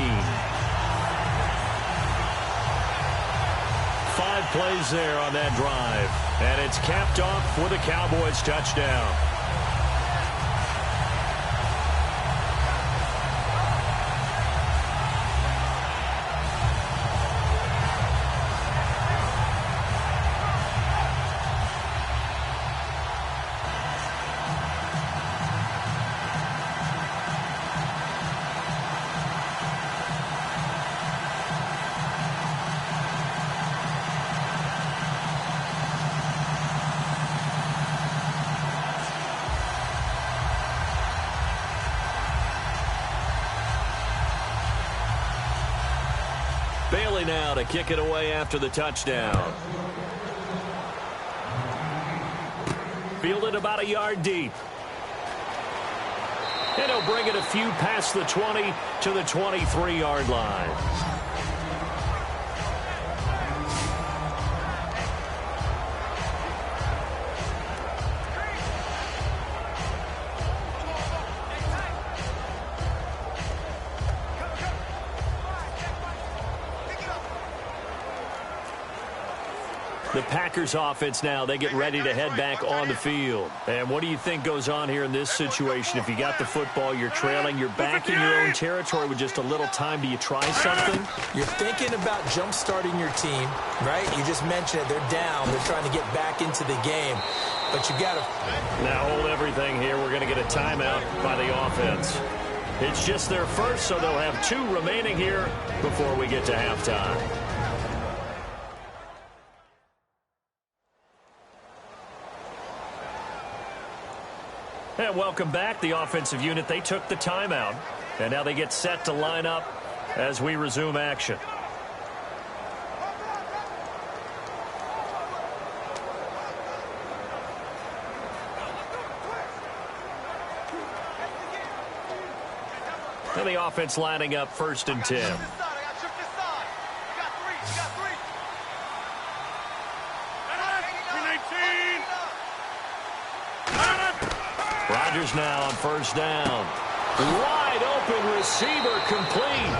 5 plays there on that drive. And it's capped off with a Cowboys touchdown. Bailey now to kick it away after the touchdown. Fielded about a yard deep. And he'll bring it a few past the 20 to the 23-yard line. The Packers offense now, they get ready to head back on the field. And what do you think goes on here in this situation? If you got the football, you're trailing, you're back in your own territory with just a little time. Do you try something? You're thinking about jump-starting your team, right? You just mentioned it. They're down. They're trying to get back into the game. But you got to... Now hold everything here. We're going to get a timeout by the offense. It's just their first, so they'll have 2 remaining here before we get to halftime. And welcome back. The offensive unit, they took the timeout. And now they get set to line up as we resume action. And the offense lining up 1st and 10. Rodgers now on 1st down. Wide open receiver complete.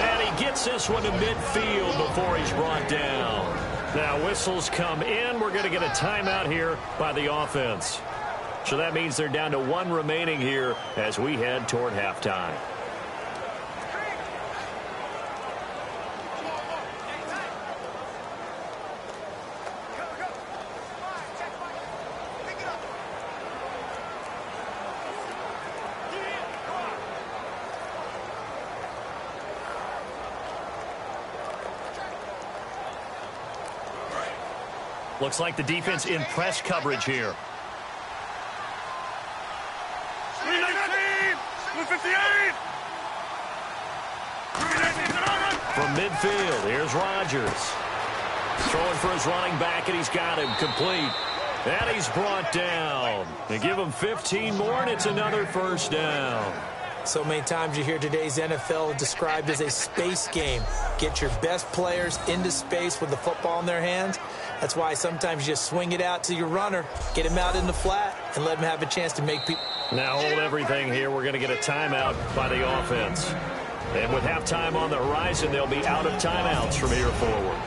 And he gets this one to midfield before he's brought down. Now whistles come in. We're going to get a timeout here by the offense. So that means they're down to 1 remaining here as we head toward halftime. Looks like the defense in press coverage here. 319! 258! From midfield, here's Rodgers. Throwing for his running back, and he's got him complete. And he's brought down. They give him 15 more, and it's another 1st down. So many times you hear today's NFL described as a space game. Get your best players into space with the football in their hands. That's why sometimes you just swing it out to your runner, get him out in the flat, and let him have a chance to make people. Now hold everything here. We're going to get a timeout by the offense. And with halftime on the horizon, they'll be out of timeouts from here forward.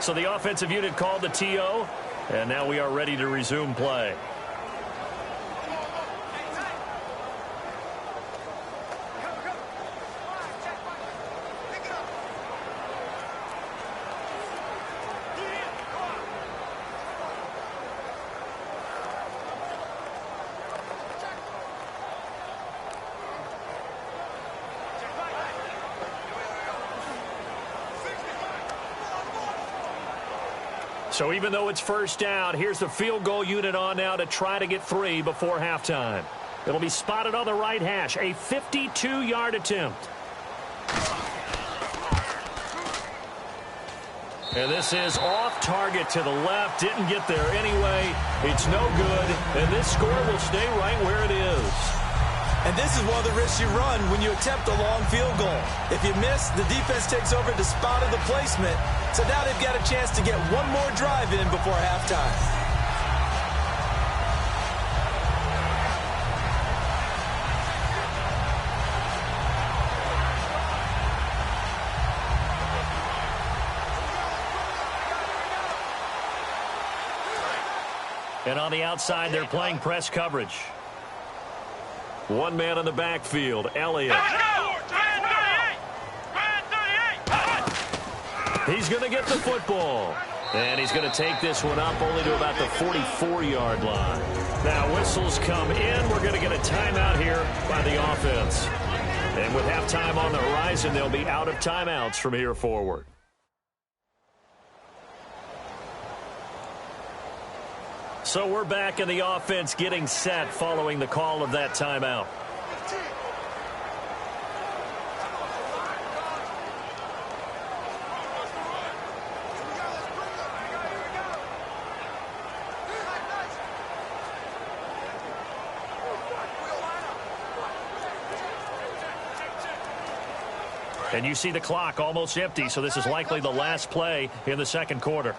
So the offensive unit called the TO, and now we are ready to resume play. So even though it's first down, here's the field goal unit on now to try to get 3 before halftime. It'll be spotted on the right hash, a 52-yard attempt. And this is off target to the left. Didn't get there anyway. It's no good. And this score will stay right where it is. And this is one of the risks you run when you attempt a long field goal. If you miss, the defense takes over the spot of the placement. So now they've got a chance to get one more drive in before halftime. And on the outside, they're playing press coverage. One man in the backfield, Elliott. He's going to get the football. And he's going to take this one up only to about the 44-yard line. Now whistles come in. We're going to get a timeout here by the offense. And with halftime on the horizon, they'll be out of timeouts from here forward. So we're back in the offense getting set following the call of that timeout. And you see the clock almost empty, so this is likely the last play in the second quarter.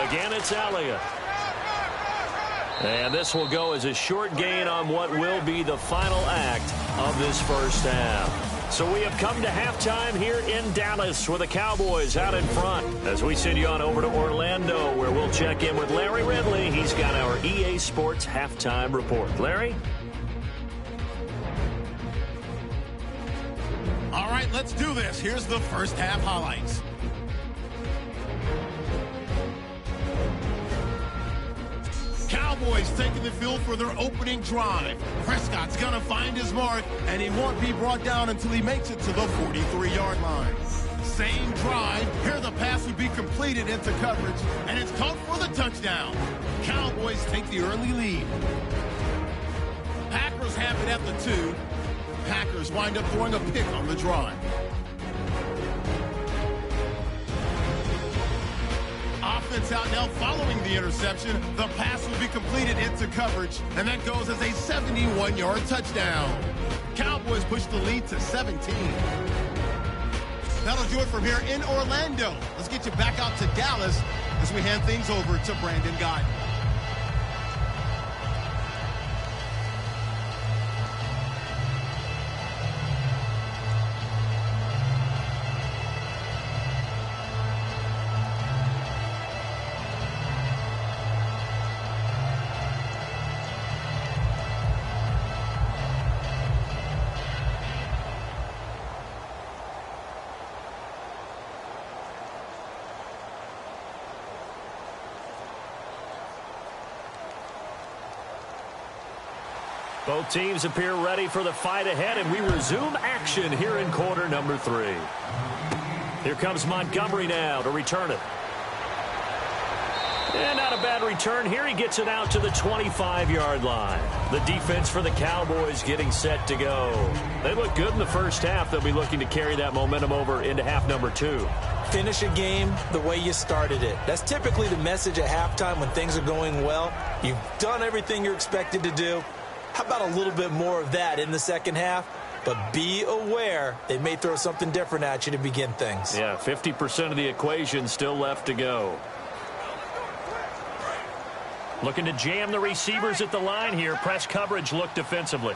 Again, it's Elliott. And this will go as a short gain on what will be the final act of this first half. So we have come to halftime here in Dallas with the Cowboys out in front. As we send you on over to Orlando, where we'll check in with Larry Ridley. He's got our EA Sports halftime report. Larry? All right, let's do this. Here's the first half highlights. Cowboys taking the field for their opening drive. Prescott's going to find his mark, and he won't be brought down until he makes it to the 43-yard line. Same drive. Here the pass would be completed into coverage, and it's caught for the touchdown. Cowboys take the early lead. Packers have it at the 2. Packers wind up throwing a pick on the drive. Offense out now following the interception. The pass will be completed into coverage, and that goes as a 71-yard touchdown. Cowboys push the lead to 17. That'll do it from here in Orlando. Let's get you back out to Dallas as we hand things over to Brandon Guy. Both teams appear ready for the fight ahead, and we resume action here in quarter number 3. Here comes Montgomery now to return it. And not a bad return here. He gets it out to the 25-yard line. The defense for the Cowboys getting set to go. They look good in the first half. They'll be looking to carry that momentum over into half number 2. Finish a game the way you started it. That's typically the message at halftime when things are going well. You've done everything you're expected to do. How about a little bit more of that in the second half? But be aware they may throw something different at you to begin things. Yeah, 50% of the equation still left to go. Looking to jam the receivers at the line here. Press coverage look defensively.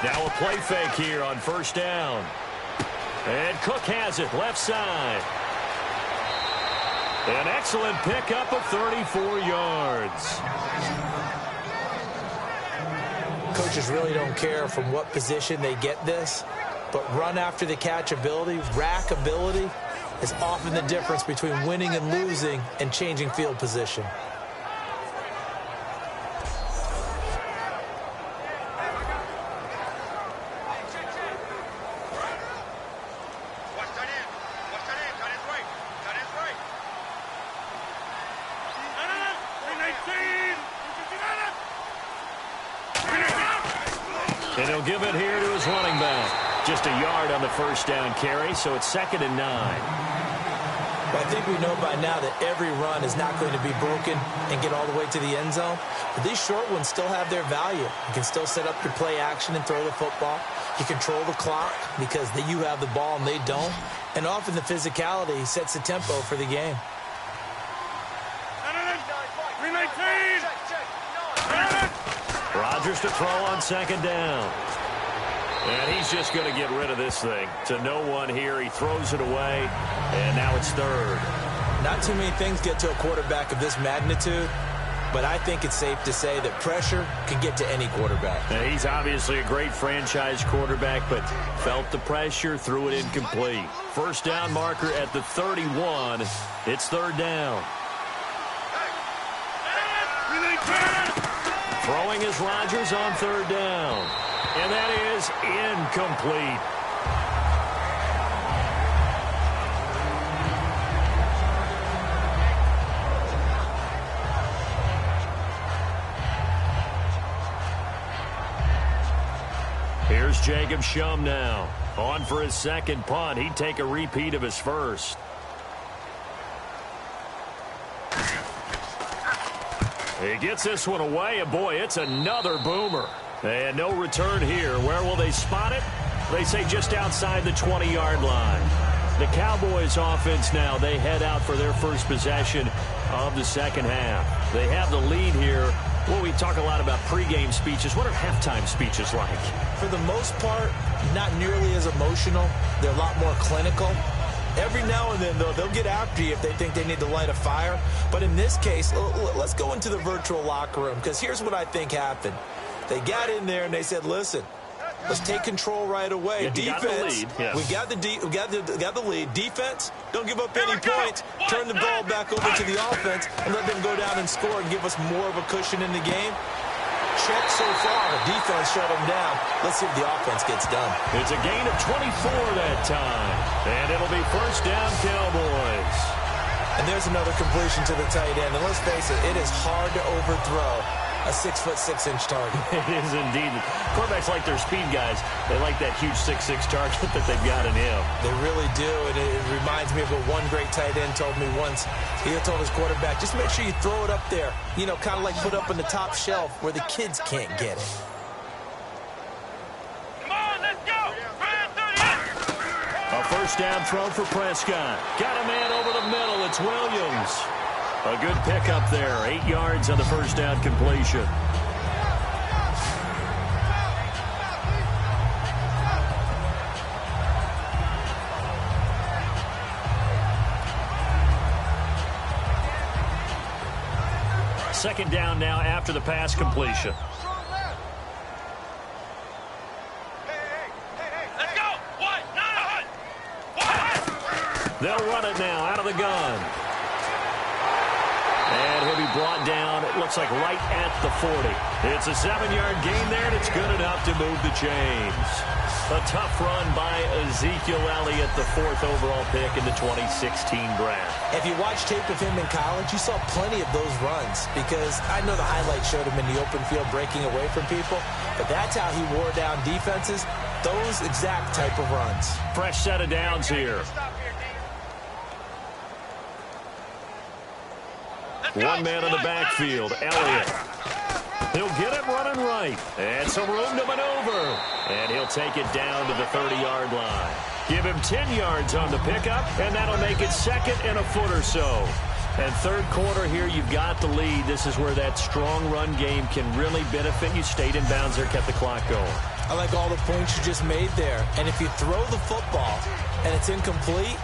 Now a play fake here on first down. And Cook has it left side. An excellent pickup of 34 yards. Coaches really don't care from what position they get this, but run after the catch ability, rack ability, is often the difference between winning and losing and changing field position. And he'll give it here to his running back. Just a yard on the first down carry, so it's 2nd and 9. But I think we know by now that every run is not going to be broken and get all the way to the end zone. But these short ones still have their value. You can still set up your play action and throw the football. You control the clock because you have the ball and they don't. And often the physicality sets the tempo for the game. Rodgers to throw on 2nd down. And he's just going to get rid of this thing. To no one here. He throws it away. And now it's 3rd. Not too many things get to a quarterback of this magnitude, but I think it's safe to say that pressure can get to any quarterback. Now, he's obviously a great franchise quarterback, but felt the pressure, threw it incomplete. First down marker at the 31. It's 3rd down. Throwing is Rodgers on 3rd down. And that is incomplete. Here's Jacob Shum now. On for his 2nd punt. He'd take a repeat of his first. He gets this one away, and boy, it's another boomer. And no return here. Where will they spot it? They say just outside the 20-yard line. The Cowboys offense now, they head out for their first possession of the second half. They have the lead here. Well, we talk a lot about pregame speeches. What are halftime speeches like? For the most part, not nearly as emotional. They're a lot more clinical. Every now and then, though, they'll get after you if they think they need to light a fire. But in this case, let's go into the virtual locker room, because here's what I think happened. They got in there and they said, listen, let's take control right away. Yeah, defense, yes. we got the lead. Defense, don't give up any points. Turn the ball back over to the offense and let them go down and score and give us more of a cushion in the game. Check so far. The defense shut them down. Let's see if the offense gets done. It's a gain of 24 that time. And it'll be first down Cowboys. And there's another completion to the tight end. And let's face it, it is hard to overthrow a 6'6" target. It is indeed. Quarterbacks like their speed guys. They like that huge 6'6" target that they've got in him. They really do, and it reminds me of what one great tight end told me once. He told his quarterback, just make sure you throw it up there. You know, kind of like put up on the top shelf where the kids can't get it. Come on, let's go! A first down throw for Prescott. Got a man over the middle. It's Williams. A good pickup there. 8 yards on the first down completion. Second down now after the pass completion. Let's go! What? They'll run it now out of the gun. And he'll be brought down, it looks like right at the 40. It's a 7-yard gain there, and it's good enough to move the chains. A tough run by Ezekiel Elliott, the 4th overall pick in the 2016 draft. If you watched tape of him in college, you saw plenty of those runs because I know the highlights showed him in the open field breaking away from people, but that's how he wore down defenses, those exact type of runs. Fresh set of downs here. One man in the backfield, Elliott. He'll get it running right. And some room to maneuver. And he'll take it down to the 30-yard line. Give him 10 yards on the pickup, and that'll make it 2nd and a foot or so. And 3rd quarter here, you've got the lead. This is where that strong run game can really benefit you. Stayed in bounds there, kept the clock going. I like all the points you just made there. And if you throw the football and it's incomplete,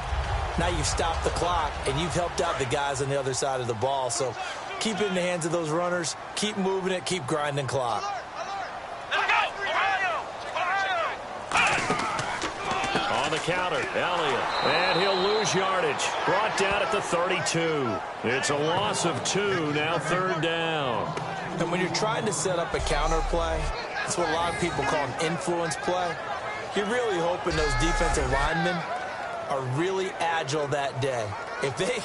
now you've stopped the clock, and you've helped out the guys on the other side of the ball. So keep it in the hands of those runners. Keep moving it. Keep grinding clock. On the counter, Elliott. And he'll lose yardage. Brought down at the 32. It's a loss of 2, now 3rd down. And when you're trying to set up a counter play, it's what a lot of people call an influence play. You're really hoping those defensive linemen are really agile that day. If they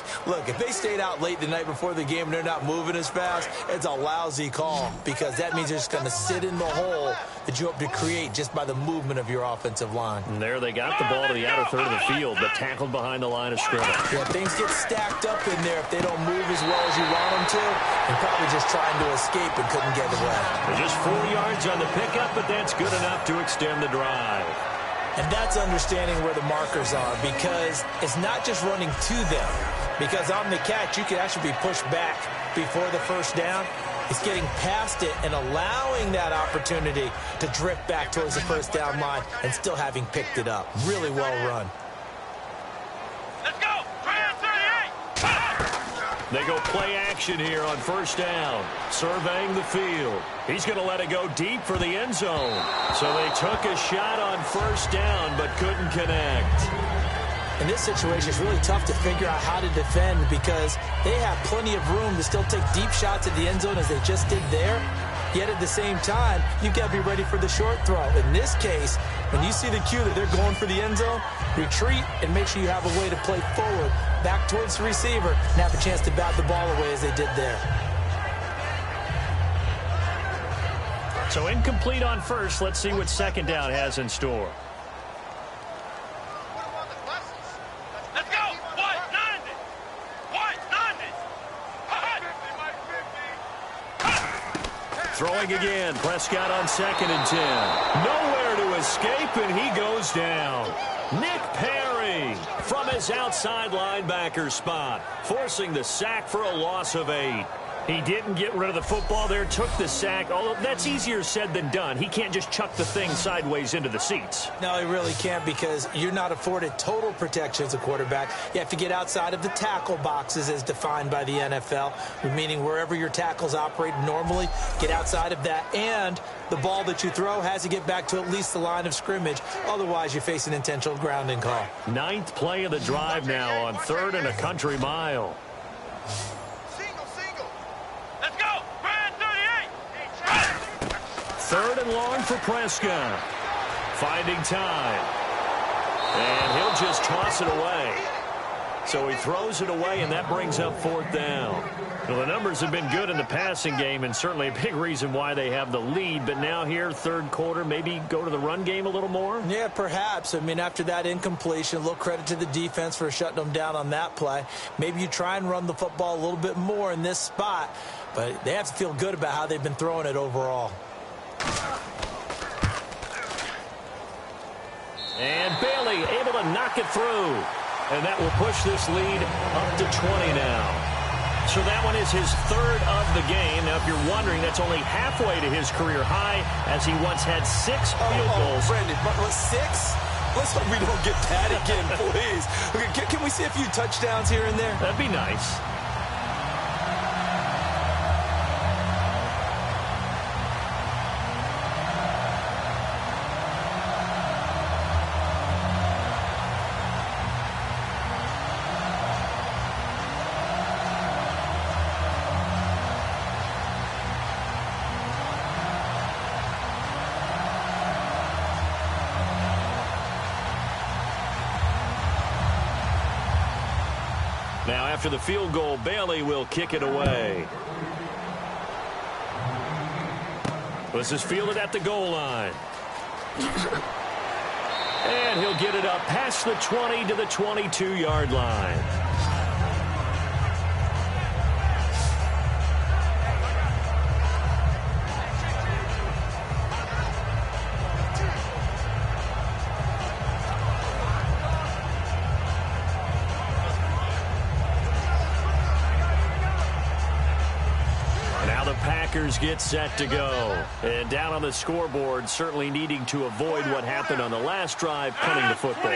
stayed out late the night before the game and they're not moving as fast, it's a lousy call because that means they're just going to sit in the hole that you hope to create just by the movement of your offensive line. And there they got the ball to the outer third of the field, but tackled behind the line of scrimmage. Yeah, things get stacked up in there if they don't move as well as you want them to, and probably just trying to escape and couldn't get away. Just 4 yards on the pickup, but that's good enough to extend the drive. And that's understanding where the markers are because it's not just running to them. Because on the catch, you can actually be pushed back before the 1st down. It's getting past it and allowing that opportunity to drift back towards the 1st down line and still having picked it up. Really well run. Let's go! 38! They go play action here on 1st down. Surveying the field. He's going to let it go deep for the end zone. So they took a shot on 1st down but couldn't connect. In this situation, it's really tough to figure out how to defend because they have plenty of room to still take deep shots at the end zone as they just did there. Yet at the same time, you've got to be ready for the short throw. In this case, when you see the cue that they're going for the end zone, retreat and make sure you have a way to play forward, back towards the receiver, and have a chance to bat the ball away as they did there. So incomplete on 1st. Let's see what 2nd down has in store. Let's go! White, 90! White, 90! Throwing again. Prescott on 2nd and 10. Nowhere to escape, and he goes down. Nick Perry from his outside linebacker spot, forcing the sack for a loss of 8. He didn't get rid of the football there, took the sack, although that's easier said than done. He can't just chuck the thing sideways into the seats. No, he really can't because you're not afforded total protection as a quarterback. You have to get outside of the tackle boxes as defined by the NFL, meaning wherever your tackles operate normally, get outside of that. And the ball that you throw has to get back to at least the line of scrimmage. Otherwise, you face an intentional grounding call. 9th play of the drive now on 3rd and a country mile. Let's go! Brand 38! 3rd and long for Prescott. Finding time. And he'll just toss it away. So he throws it away, and that brings up 4th down. Well, the numbers have been good in the passing game, and certainly a big reason why they have the lead. But now here, 3rd quarter, maybe go to the run game a little more? Yeah, perhaps. I mean, after that incompletion, a little credit to the defense for shutting them down on that play. Maybe you try and run the football a little bit more in this spot. But they have to feel good about how they've been throwing it overall. And Bailey able to knock it through. And that will push this lead up to 20 now. So that one is his 3rd of the game. Now, if you're wondering, that's only halfway to his career high, as he once had 6 field goals. Brandon, but 6? Let's hope we don't get that again, please. Okay, can we see a few touchdowns here and there? That'd be nice. Now, after the field goal, Bailey will kick it away. This is fielded at the goal line. And he'll get it up past the 20 to the 22-yard line. Packers get set to go. And down on the scoreboard, certainly needing to avoid what happened on the last drive, punting the football.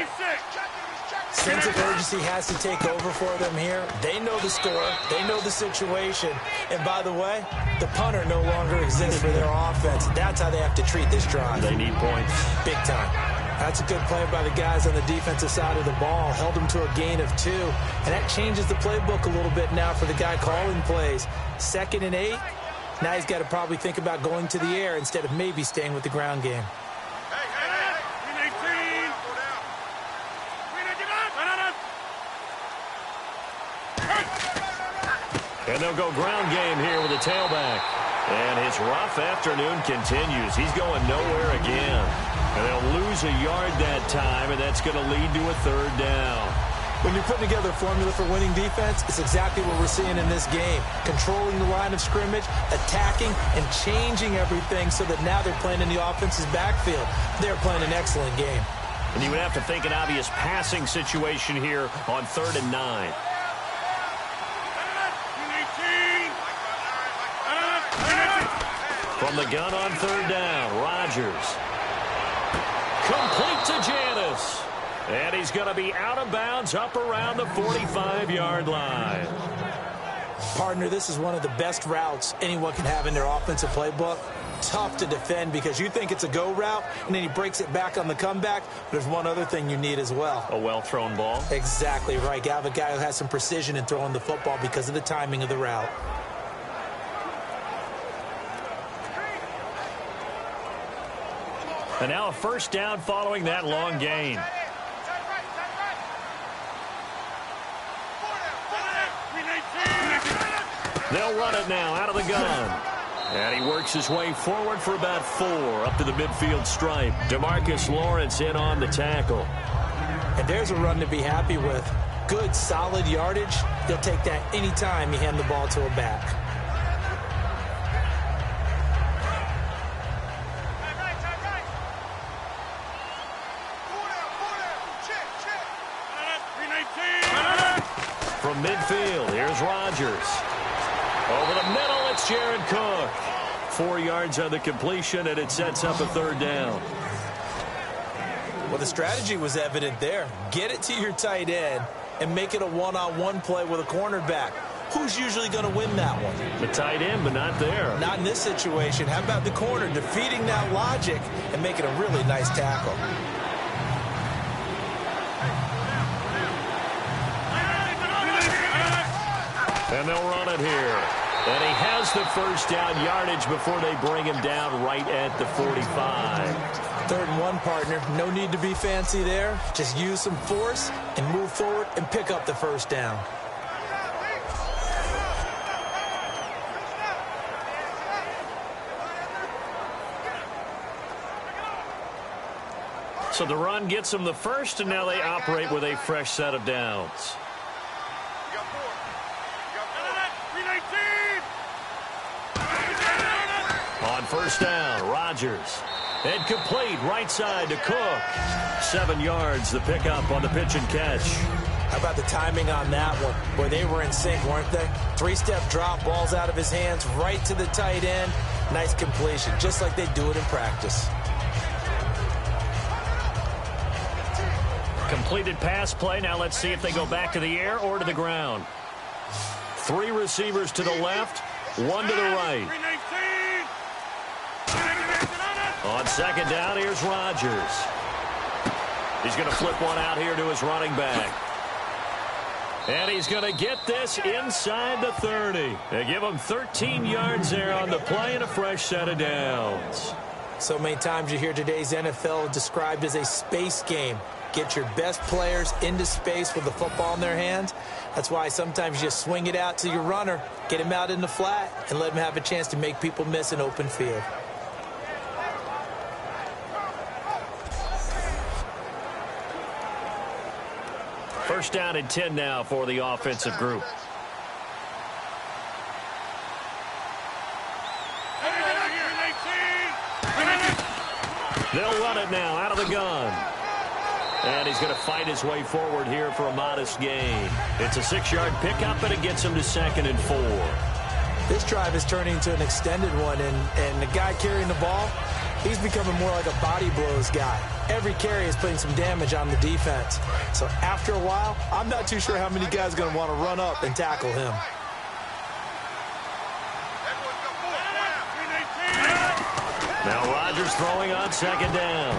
Sense of urgency has to take over for them here. They know the score. They know the situation. And by the way, the punter no longer exists for their offense. That's how they have to treat this drive. They need points. Big time. That's a good play by the guys on the defensive side of the ball. Held them to a gain of 2. And that changes the playbook a little bit now for the guy calling plays. 2nd and 8. Now he's got to probably think about going to the air instead of maybe staying with the ground game. And they'll go ground game here with a tailback. And his rough afternoon continues. He's going nowhere again. And they'll lose a yard that time, and that's going to lead to a 3rd down. When you're putting together a formula for winning defense, it's exactly what we're seeing in this game. Controlling the line of scrimmage, attacking, and changing everything so that now they're playing in the offense's backfield. They're playing an excellent game. And you would have to think an obvious passing situation here on 3rd and 9. From the gun on 3rd down, Rodgers. Complete to Janis. And he's going to be out of bounds up around the 45-yard line. Partner, this is one of the best routes anyone can have in their offensive playbook. Tough to defend because you think it's a go route, and then he breaks it back on the comeback. There's one other thing you need as well. A well-thrown ball. Exactly right. You have a guy who has some precision in throwing the football because of the timing of the route. And now a 1st down following that long gain. They'll run it now out of the gun. And he works his way forward for about 4 up to the midfield stripe. DeMarcus Lawrence in on the tackle. And there's a run to be happy with. Good, solid yardage. He'll take that anytime you hand the ball to a back. From midfield, here's Rodgers. Over the middle, it's Jared Cook. 4 yards on the completion, and it sets up a 3rd down. Well, the strategy was evident there. Get it to your tight end and make it a one-on-one play with a cornerback. Who's usually going to win that one? The tight end, but not there. Not in this situation. How about the corner defeating that logic and making a really nice tackle? And they'll run it here. And he has the 1st down yardage before they bring him down right at the 45. 3rd and 1, partner. No need to be fancy there. Just use some force and move forward and pick up the 1st down. So the run gets them the 1st, and now they operate with a fresh set of downs. On 1st down, Rodgers. And complete right side to Cook. 7 yards, the pickup on the pitch and catch. How about the timing on that one? Boy, they were in sync, weren't they? 3-step drop, balls out of his hands, right to the tight end. Nice completion, just like they do it in practice. Completed pass play. Now let's see if they go back to the air or to the ground. 3 receivers to the left, 1 to the right. On 2nd down, here's Rodgers. He's going to flip one out here to his running back. And he's going to get this inside the 30. They give him 13 yards there on the play and a fresh set of downs. So many times you hear today's NFL described as a space game. Get your best players into space with the football in their hands, That's why sometimes you just swing it out to your runner, get him out in the flat, and let him have a chance to make people miss an open field. First down and 10 now for the offensive group. They'll run it now out of the gun. And he's going to fight his way forward here for a modest gain. It's a 6-yard pickup, and it gets him to 2nd and 4. This drive is turning into an extended one, and the guy carrying the ball, he's becoming more like a body blows guy. Every carry is putting some damage on the defense. So after a while, I'm not too sure how many guys are going to want to run up and tackle him. Now Rodgers throwing on 2nd down.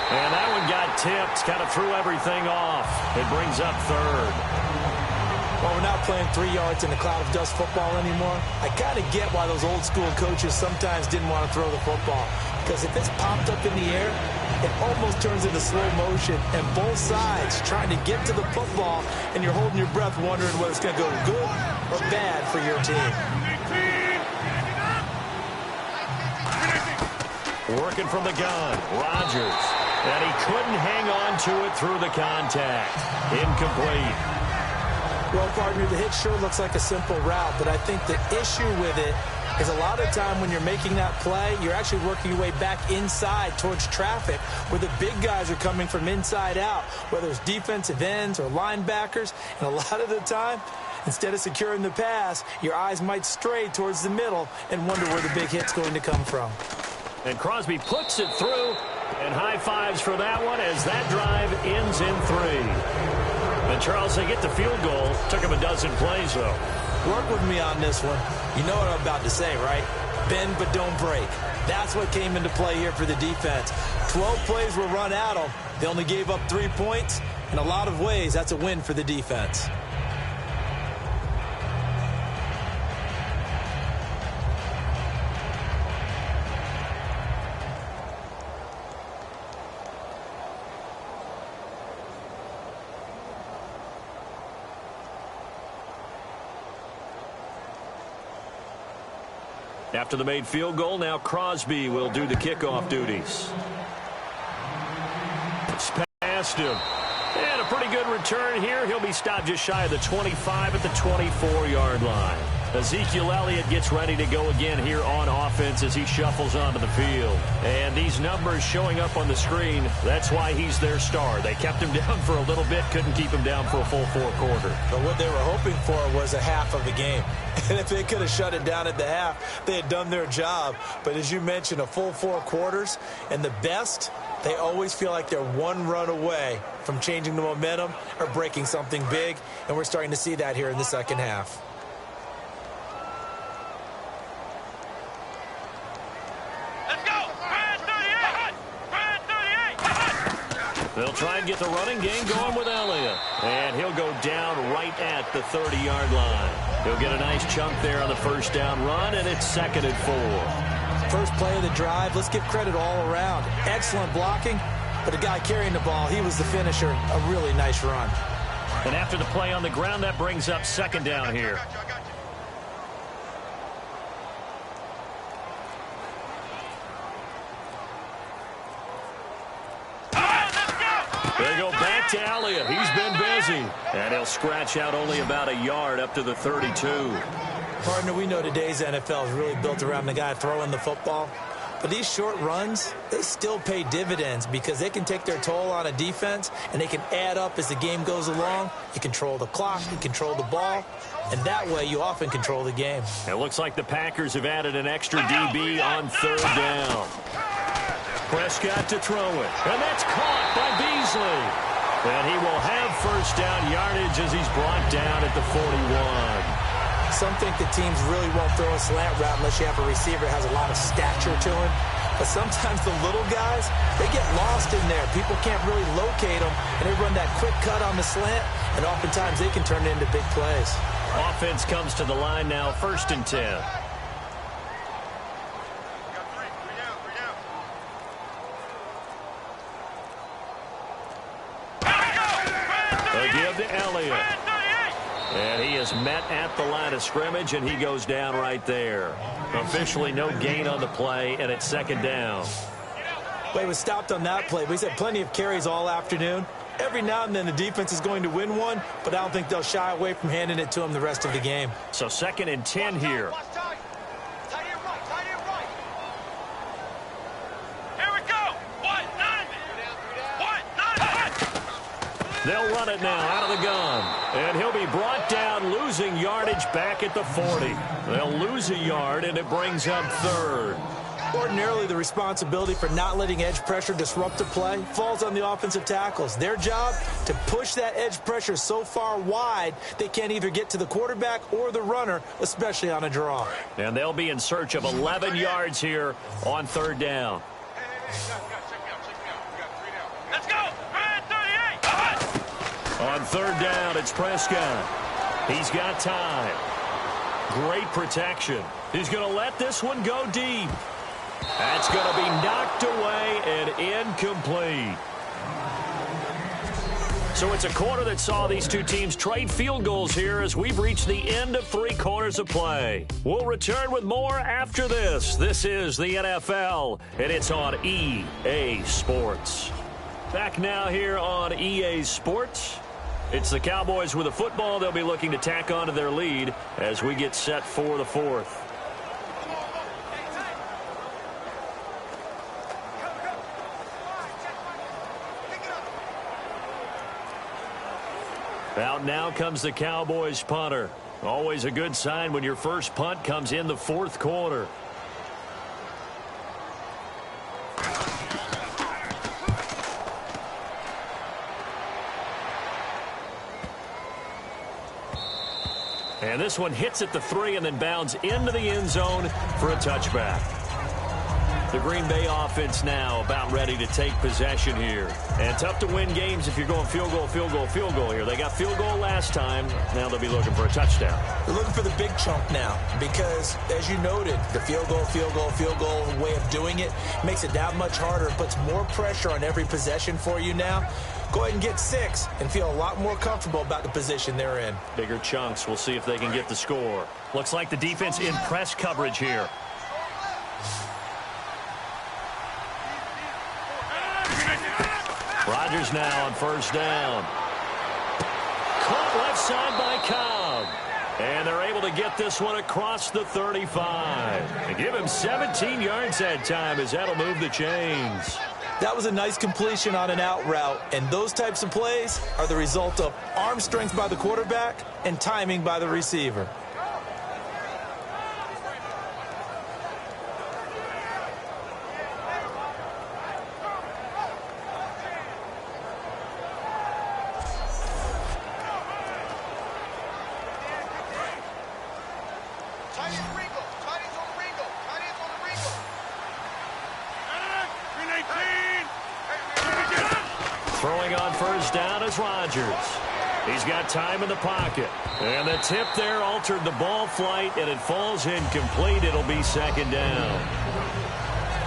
And that one got tipped, kind of threw everything off. It brings up 3rd. Well, we're not playing 3 yards in a cloud of dust football anymore. I kind of get why those old school coaches sometimes didn't want to throw the football. Because if it's popped up in the air, it almost turns into slow motion. And both sides trying to get to the football, and you're holding your breath wondering whether it's going to go good or bad for your team. Working from the gun, Rodgers. And he couldn't hang on to it through the contact. Incomplete. Well, partner, the hit sure looks like a simple route, but I think the issue with it is a lot of time when you're making that play, you're actually working your way back inside towards traffic where the big guys are coming from inside out, whether it's defensive ends or linebackers. And a lot of the time, instead of securing the pass, your eyes might stray towards the middle and wonder where the big hit's going to come from. And Crosby puts it through, and high fives for that one as that drive ends in 3. And Charles, they get the field goal. Took him a dozen plays, though. Work with me on this one. You know what I'm about to say, right? Bend but don't break. That's what came into play here for the defense. 12 plays were run at them. They only gave up 3 points. In a lot of ways, that's a win for the defense. After the made field goal, now Crosby will do the kickoff duties. It's past him. And a pretty good return here. He'll be stopped just shy of the 25 at the 24-yard line. Ezekiel Elliott gets ready to go again here on offense as he shuffles onto the field. And these numbers showing up on the screen, that's why he's their star. They kept him down for a little bit, couldn't keep him down for a full 4 quarters. But what they were hoping for was a half of the game. And if they could have shut it down at the half, they had done their job. But as you mentioned, a full 4 quarters, and the best, they always feel like they're one run away from changing the momentum or breaking something big, and we're starting to see that here in the second half. They'll try and get the running game going with Elliott. And he'll go down right at the 30-yard line. He'll get a nice chunk there on the first down run, and it's 2nd and 4. First play of the drive, let's give credit all around. Excellent blocking, but the guy carrying the ball, he was the finisher. A really nice run. And after the play on the ground, that brings up 2nd down here. They go back to Elliott. He's been busy. And he'll scratch out only about a yard up to the 32. Partner, we know today's NFL is really built around the guy throwing the football. But these short runs, they still pay dividends because they can take their toll on a defense and they can add up as the game goes along. You control the clock, you control the ball, and that way you often control the game. It looks like the Packers have added an extra DB on 3rd down. Prescott to throw it, and that's caught by Beasley. And he will have first down yardage as he's brought down at the 41. Some think the teams really won't throw a slant route unless you have a receiver that has a lot of stature to him. But sometimes the little guys, they get lost in there. People can't really locate them, and they run that quick cut on the slant, and oftentimes they can turn it into big plays. Offense comes to the line now, 1st and 10. They give to Elliott. And he is met at the line of scrimmage, and he goes down right there. Officially no gain on the play, and it's second down. Well, he was stopped on that play, but he's had plenty of carries all afternoon. Every now and then the defense is going to win one, but I don't think they'll shy away from handing it to him the rest of the game. So second and 10 here. They'll run it now out of the gun. And he'll be brought down, losing yardage back at the 40. They'll lose a yard, and it brings up third. Ordinarily, the responsibility for not letting edge pressure disrupt a play falls on the offensive tackles. Their job to push that edge pressure so far wide they can't either get to the quarterback or the runner, especially on a draw. And they'll be in search of 11 yards here on third down. Let's go! Brand 38! On third down, it's Prescott. He's got time. Great protection. He's going to let this one go deep. That's going to be knocked away and incomplete. So it's a quarter that saw these two teams trade field goals here as we've reached the end of 3 quarters of play. We'll return with more after this. This is the NFL, and it's on EA Sports. Back now here on EA Sports. It's the Cowboys with a football. They'll be looking to tack on to their lead as we get set for the fourth. Out now comes the Cowboys punter. Always a good sign when your first punt comes in the fourth quarter. And this one hits at the 3 and then bounds into the end zone for a touchback. The Green Bay offense now about ready to take possession here. And tough to win games if you're going field goal, field goal, field goal here. They got field goal last time. Now they'll be looking for a touchdown. They're looking for the big chunk now because, as you noted, the field goal, field goal, field goal way of doing it makes it that much harder. It puts more pressure on every possession for you now. Go ahead and get 6 and feel a lot more comfortable about the position they're in. Bigger chunks. We'll see if they can get the score. Looks like the defense in press coverage here. Rodgers now on first down. Caught left side by Cobb. And they're able to get this one across the 35. And give him 17 yards that time as that'll move the chains. That was a nice completion on an out route, and those types of plays are the result of arm strength by the quarterback and timing by the receiver. Throwing on first down is Rodgers. He's got time in the pocket. And the tip there altered the ball flight, and it falls incomplete. It'll be second down.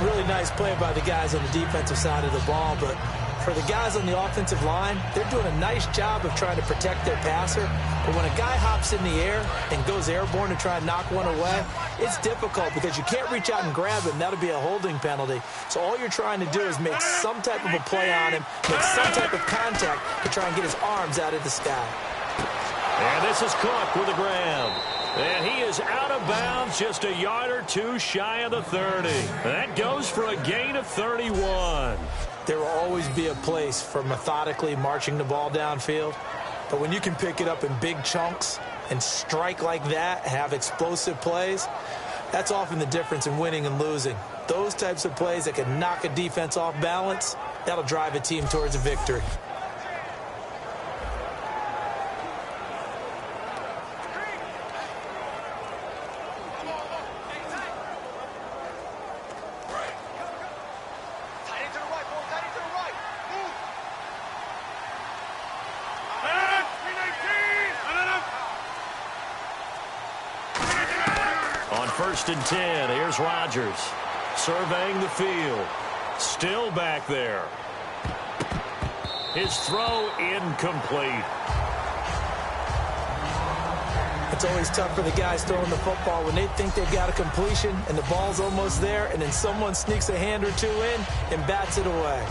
Really nice play by the guys on the defensive side of the ball, but for the guys on the offensive line, they're doing a nice job of trying to protect their passer. But when a guy hops in the air and goes airborne to try and knock one away, it's difficult because you can't reach out and grab him. That'll be a holding penalty. So all you're trying to do is make some type of a play on him, make some type of contact to try and get his arms out of the sky. And this is Cook with a grab. And he is out of bounds, just a yard or two shy of the 30. That goes for a gain of 31. There will always be a place for methodically marching the ball downfield. But when you can pick it up in big chunks and strike like that, have explosive plays, that's often the difference in winning and losing. Those types of plays that can knock a defense off balance, that'll drive a team towards a victory. First and 10. Here's Rodgers surveying the field. Still back there. His throw incomplete. It's always tough for the guys throwing the football when they think they've got a completion and the ball's almost there, and then someone sneaks a hand or two in and bats it away.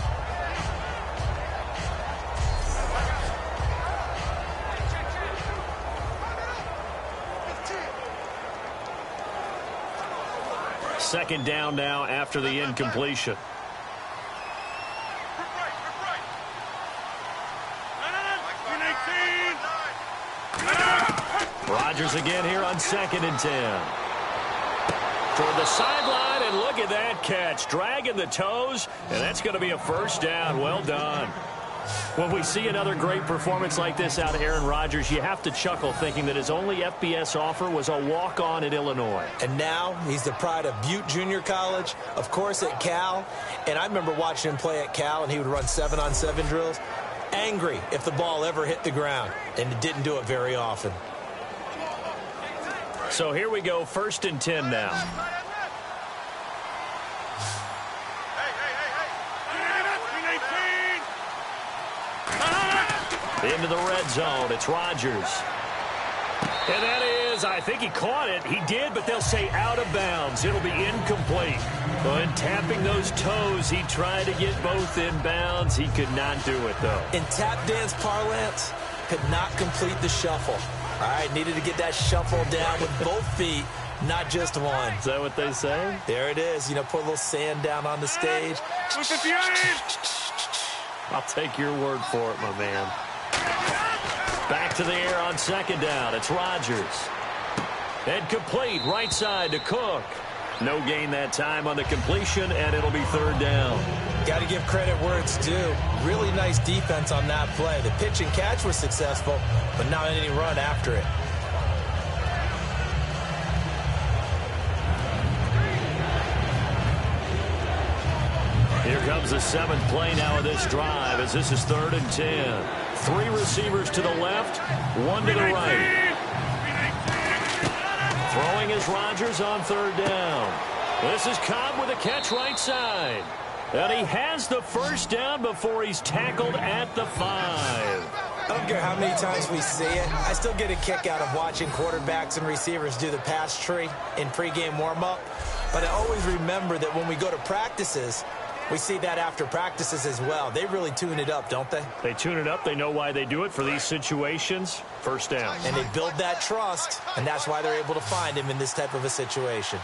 Second down now after the incompletion. Rodgers again here on 2nd and 10. Toward the sideline, and look at that catch. Dragging the toes, and that's going to be a first down. Well done. When we see another great performance like this out of Aaron Rodgers, you have to chuckle thinking that his only FBS offer was a walk-on at Illinois. And now he's the pride of Butte Junior College, of course at Cal. And I remember watching him play at Cal, and he would run 7-on-7 drills. Angry if the ball ever hit the ground, and it didn't do it very often. So here we go, 1st and 10 now. Into the red zone, it's Rodgers. And that is, I think he caught it. He did, but they'll say out of bounds. It'll be incomplete. And tapping those toes, he tried to get both in bounds. He could not do it, though. In tap dance parlance, could not complete the shuffle. All right, needed to get that shuffle down with both feet, not just one. Is that what they say? There it is. You know, put a little sand down on the stage. I'll take your word for it, my man. Back to the air on 2nd down. It's Rodgers. And complete right side to Cook. No gain that time on the completion, and it'll be 3rd down. Got to give credit where it's due. Really nice defense on that play. The pitch and catch was successful, but not any run after it. Here comes the 7th play now of this drive as this is 3rd and 10. 3 receivers to the left, 1 to the right. Throwing is Rodgers on 3rd down. This is Cobb with a catch right side. And he has the first down before he's tackled at the 5. I don't care how many times we see it. I still get a kick out of watching quarterbacks and receivers do the pass tree in pregame warm-up. But I always remember that when we go to practices, we see that after practices as well. They really tune it up, don't they? They tune it up. They know why they do it for these situations. First down. And they build that trust, and that's why they're able to find him in this type of a situation.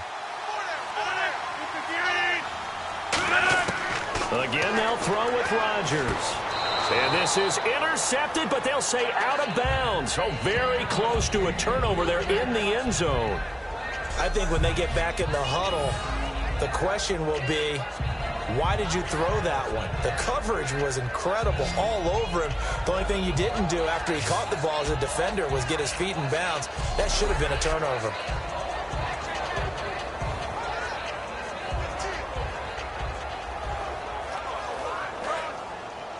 Again, they'll throw with Rodgers. And this is intercepted, but they'll say out of bounds. So very close to a turnover there in the end zone. I think when they get back in the huddle, the question will be, why did you throw that one? The coverage was incredible all over him. The only thing you didn't do after he caught the ball as a defender was get his feet in bounds. That should have been a turnover.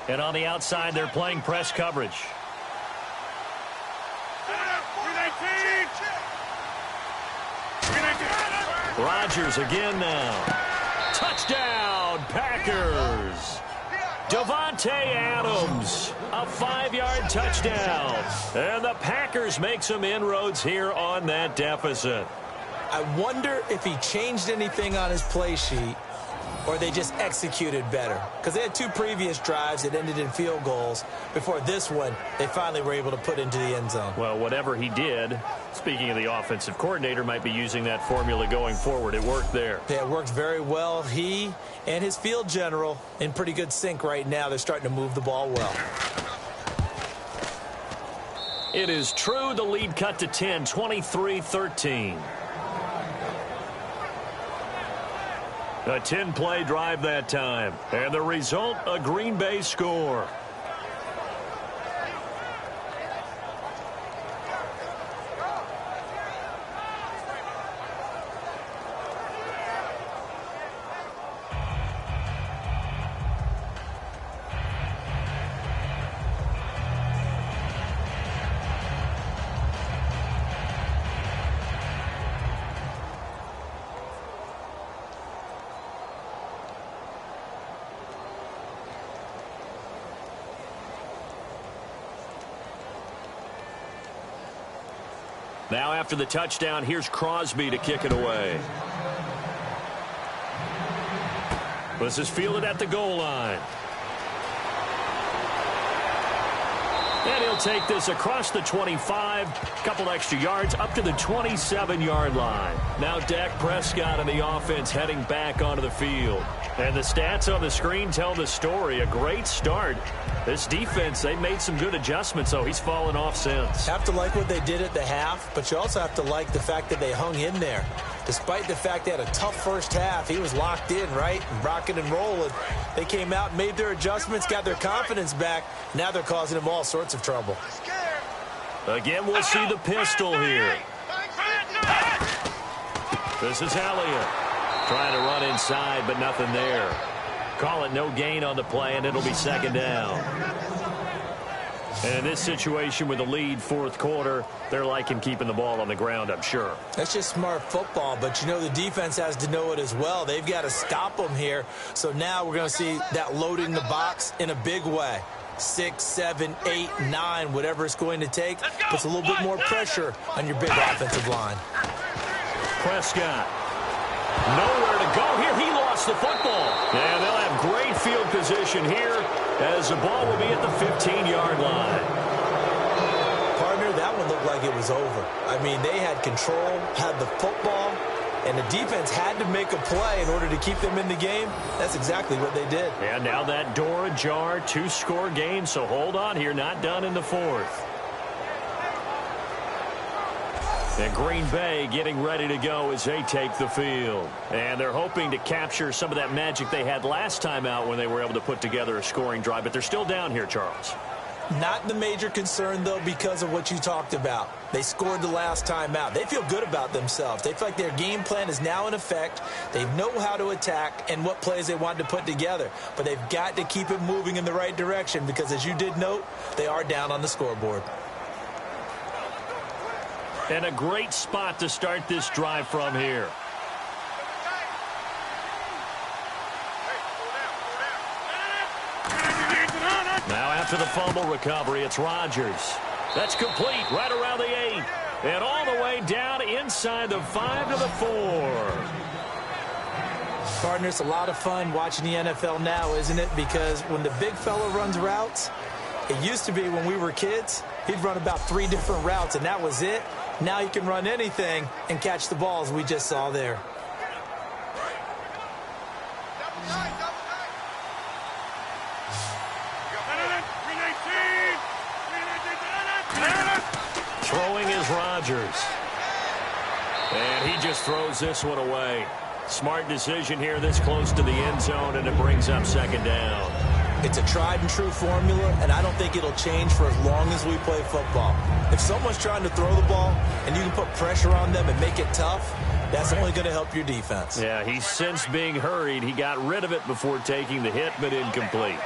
And on the outside, they're playing press coverage. Rodgers again now. Touchdown, Packers. Davante Adams, a 5-yard touchdown. And the Packers make some inroads here on that deficit. I wonder if he changed anything on his play sheet or they just executed better. Because they had 2 previous drives that ended in field goals. Before this one, they finally were able to put into the end zone. Well, whatever he did, speaking of the offensive coordinator, might be using that formula going forward. It worked there. Yeah, it worked very well. He and his field general in pretty good sync right now. They're starting to move the ball well. It is true. The lead cut to 10, 23-13. A 10-play drive that time. And the result, a Green Bay score. Now after the touchdown, here's Crosby to kick it away. This is fielded at the goal line. And he'll take this across the 25, couple extra yards, up to the 27-yard line. Now Dak Prescott and the offense heading back onto the field. And the stats on the screen tell the story. A great start. This defense, they made some good adjustments, so he's fallen off since. Have to like what they did at the half, but you also have to like the fact that they hung in there. Despite the fact they had a tough first half, he was locked in, right? And rocking and rolling. They came out, made their adjustments, got their confidence back. Now they're causing him all sorts of trouble. Again, we'll see the pistol here. This is Elliott. Trying to run inside, but nothing there. Call it no gain on the play, and it'll be second down. And in this situation with the lead, fourth quarter, they're liking keeping the ball on the ground, I'm sure. That's just smart football, but you know the defense has to know it as well. They've got to stop them here. So now we're going to see that loading the box in a big way. 6, 7, 8, 9, whatever it's going to take, puts a little bit more pressure on your big offensive line. Prescott. Nowhere to go here. He lost the football. And they'll have great field position here as the ball will be at the 15-yard line. Partner, that one looked like it was over. I mean, they had control, had the football, and the defense had to make a play in order to keep them in the game. That's exactly what they did. And now that door ajar, 2-score game, so hold on here, not done in the fourth. And Green Bay getting ready to go as they take the field. And they're hoping to capture some of that magic they had last time out when they were able to put together a scoring drive. But they're still down here, Charles. Not the major concern, though, because of what you talked about. They scored the last time out. They feel good about themselves. They feel like their game plan is now in effect. They know how to attack and what plays they want to put together. But they've got to keep it moving in the right direction because, as you did note, they are down on the scoreboard. And a great spot to start this drive from here. Now after the fumble recovery, it's Rodgers. That's complete right around the 8. And all the way down inside the 5 to the 4. Partner, it's a lot of fun watching the NFL now, isn't it? Because when the big fella runs routes, it used to be when we were kids, he'd run about 3 different routes, and that was it. Now he can run anything and catch the balls we just saw there. Throwing is Rodgers. And he just throws this one away. Smart decision here this close to the end zone, and it brings up second down. It's a tried and true formula, and I don't think it'll change for as long as we play football. If someone's trying to throw the ball and you can put pressure on them and make it tough, that's only going to help your defense. Yeah, he's since being hurried. He got rid of it before taking the hit, but incomplete.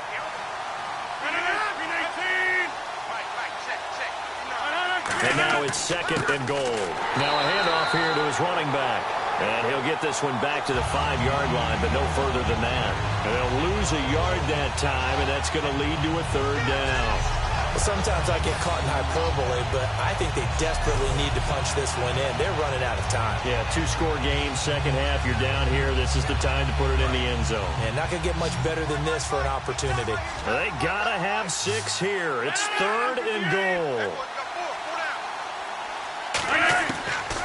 And now it's second and goal. Now a handoff here to his running back. And he'll get this one back to the 5-yard line, but no further than that. And they'll lose a yard that time, and that's going to lead to a third down. Well, sometimes I get caught in hyperbole, but I think they desperately need to punch this one in. They're running out of time. Yeah, 2-score game, second half, you're down here. This is the time to put it in the end zone. And not going to get much better than this for an opportunity. They got to have 6 here. It's third and goal.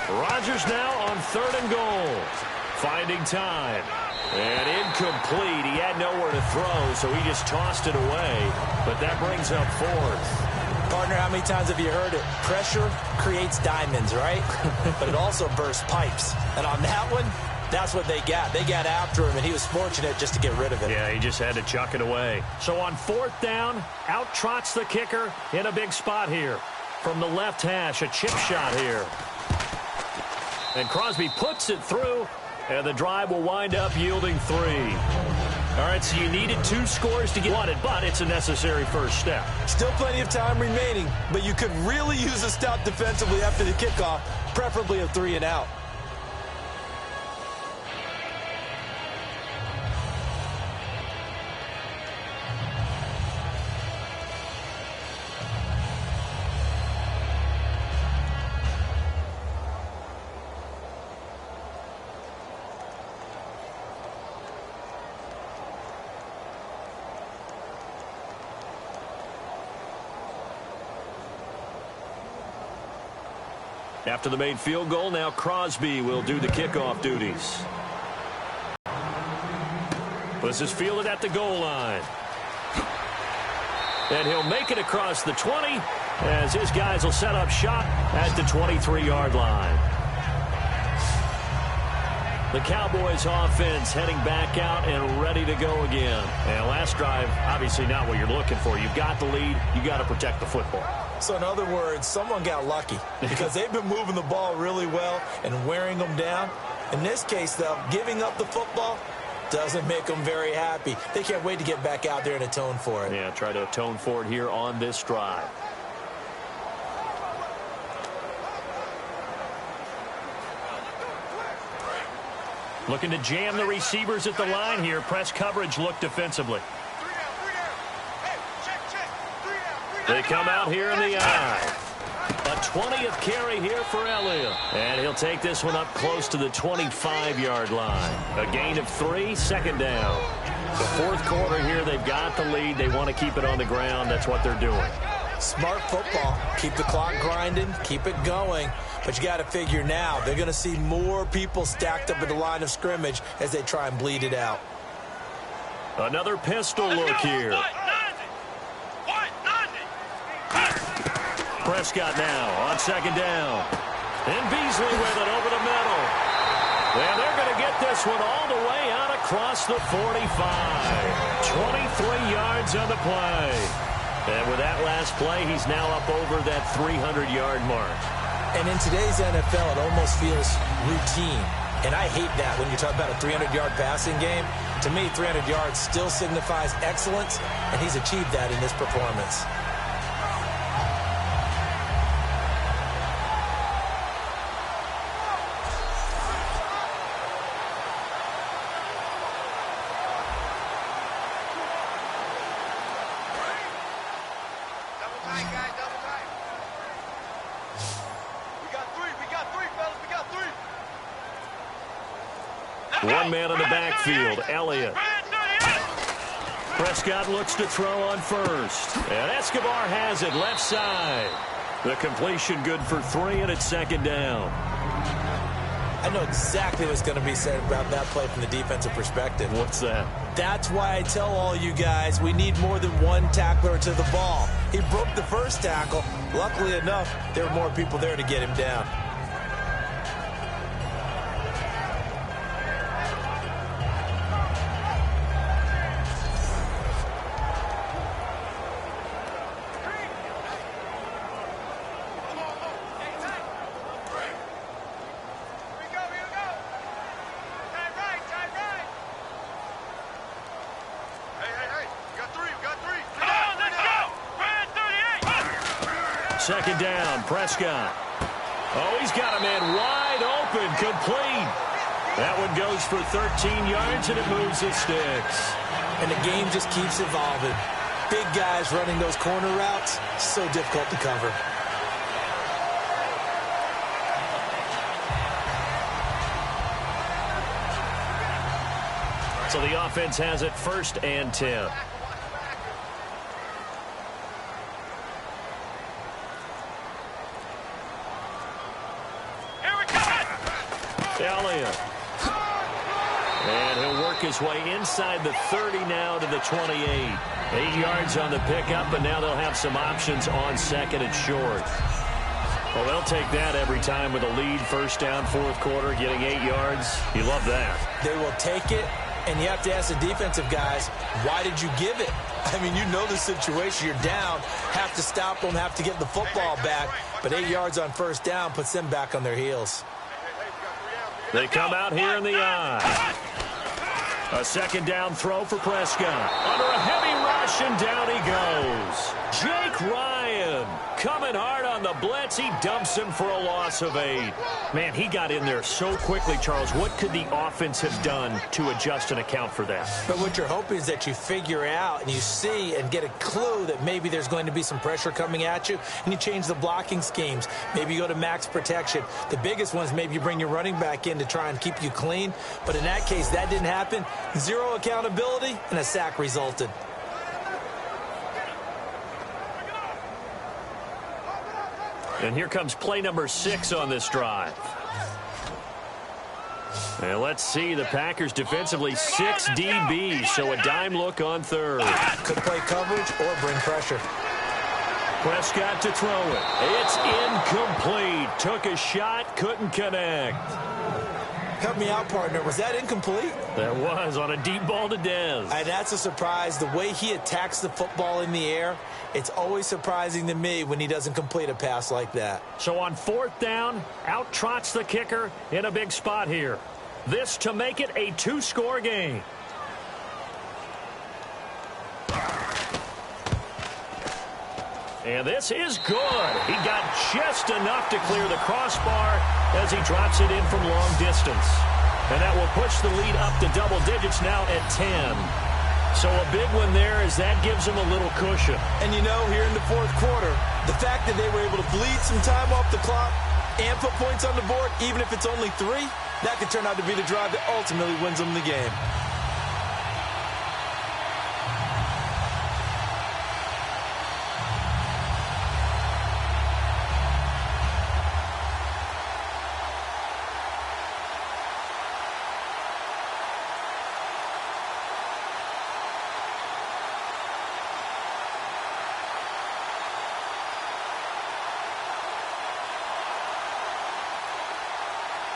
Rodgers now on third and goal. Finding time. And incomplete. He had nowhere to throw, so he just tossed it away. But that brings up fourth. Partner, how many times have you heard it? Pressure creates diamonds, right? But it also bursts pipes. And on that one, that's what they got. They got after him, and he was fortunate just to get rid of it. Yeah, he just had to chuck it away. So on fourth down, out trots the kicker in a big spot here. From the left hash, a chip shot here. And Crosby puts it through, and the drive will wind up yielding 3. All right, so you needed 2 scores to get it, but it's a necessary first step. Still plenty of time remaining, but you could really use a stop defensively after the kickoff, preferably a 3 and out. After the made field goal, now Crosby will do the kickoff duties. This is fielded at the goal line. And he'll make it across the 20 as his guys will set up shop at the 23-yard line. The Cowboys offense heading back out and ready to go again. And last drive, obviously not what you're looking for. You've got the lead. You've got to protect the football. So in other words, someone got lucky because they've been moving the ball really well and wearing them down. In this case, though, giving up the football doesn't make them very happy. They can't wait to get back out there and atone for it. Yeah, try to atone for it here on this drive. Looking to jam the receivers at the line here. Press coverage look defensively. They come out here in the eye. A 20th carry here for Elliott. And he'll take this one up close to the 25-yard line. A gain of 3, second down. The fourth quarter here, they've got the lead. They want to keep it on the ground. That's what they're doing. Smart football. Keep the clock grinding. Keep it going. But you got to figure now they're going to see more people stacked up at the line of scrimmage as they try and bleed it out. Another pistol look here. Prescott now on second down. And Beasley with it over the middle. And they're going to get this one all the way out across the 45. 23 yards on the play. And with that last play, he's now up over that 300-yard mark. And in today's NFL, it almost feels routine. And I hate that when you talk about a 300-yard passing game. To me, 300 yards still signifies excellence, and he's achieved that in this performance. One man in the backfield, Elliott. Prescott looks to throw on first. And Escobar has it left side. The completion good for 3, and it's second down. I know exactly what's going to be said about that play from the defensive perspective. What's that? That's why I tell all you guys we need more than one tackler to the ball. He broke the first tackle. Luckily enough, there were more people there to get him down. Second down, Prescott. Oh, he's got a man wide open, complete. That one goes for 13 yards, and it moves the sticks. And the game just keeps evolving. Big guys running those corner routes, so difficult to cover. So the offense has it 1st and 10. Elliott. And he'll work his way inside the 30 now to the 28. 8 yards on the pickup, and now they'll have some options on second and short. Well, they'll take that every time with a lead. First down, fourth quarter, getting 8 yards. You love that. They will take it, and you have to ask the defensive guys, why did you give it? I mean, you know the situation. You're down, have to stop them, have to get the football back. But 8 yards on first down puts them back on their heels. They come out here in the eye. A second down throw for Prescott. Under a heavy rush, and down he goes. Jake Ryan coming hard on the blitz. He dumps him for a loss of 8. Man, he got in there so quickly, Charles. What could the offense have done to adjust and account for that? But what you're hoping is that you figure out and you see and get a clue that maybe there's going to be some pressure coming at you, and you change the blocking schemes. Maybe you go to max protection. The biggest one is maybe you bring your running back in to try and keep you clean. But in that case, that didn't happen. 0 accountability, and a sack resulted. And here comes play number 6 on this drive. And let's see, the Packers defensively 6 DBs, so a dime look on third. Could play coverage or bring pressure. Prescott to throw it. It's incomplete. Took a shot, couldn't connect. Help me out, partner. Was that incomplete? That was on a deep ball to Dez. And that's a surprise. The way he attacks the football in the air, it's always surprising to me when he doesn't complete a pass like that. So on 4th down, out trots the kicker in a big spot here. This to make it a 2-score game. And this is good. He got just enough to clear the crossbar as he drops it in from long distance. And that will push the lead up to double digits now at 10. So a big one there as that gives him a little cushion. And you know, here in the 4th quarter, the fact that they were able to bleed some time off the clock and put points on the board, even if it's only 3, that could turn out to be the drive that ultimately wins them the game.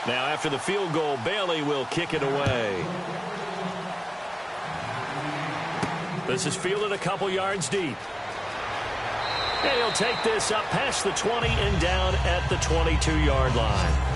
Now, after the field goal, Bailey will kick it away. This is fielded a couple yards deep. And he'll take this up past the 20 and down at the 22-yard line.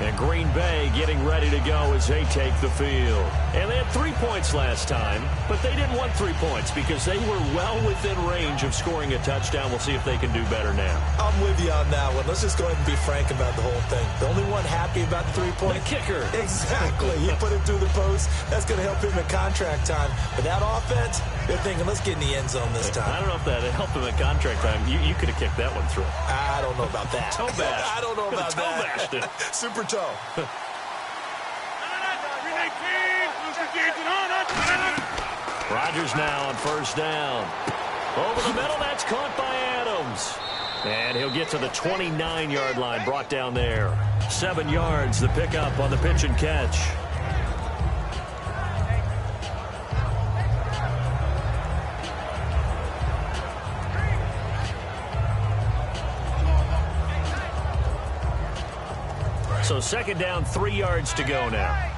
And Green Bay getting ready to go as they take the field. And they had 3 points last time, but they didn't want 3 points because they were well within range of scoring a touchdown. We'll see if they can do better now. I'm with you on that one. Let's just go ahead and be frank about the whole thing. The only one happy about the 3-point. The kicker. Exactly. He put him through the post. That's going to help him at contract time. But that offense, they're thinking, let's get in the end zone this time. I don't know if that helped him at contract time. You could have kicked that one through. I don't know about that. Toe bash. I don't know about that. Toe bashed it. Super toe. Rodgers now on 1st down. Over the middle, that's caught by Adams. And he'll get to the 29-yard line, brought down there. 7 yards, the pickup on the pitch and catch. So 2nd down, 3 yards to go now.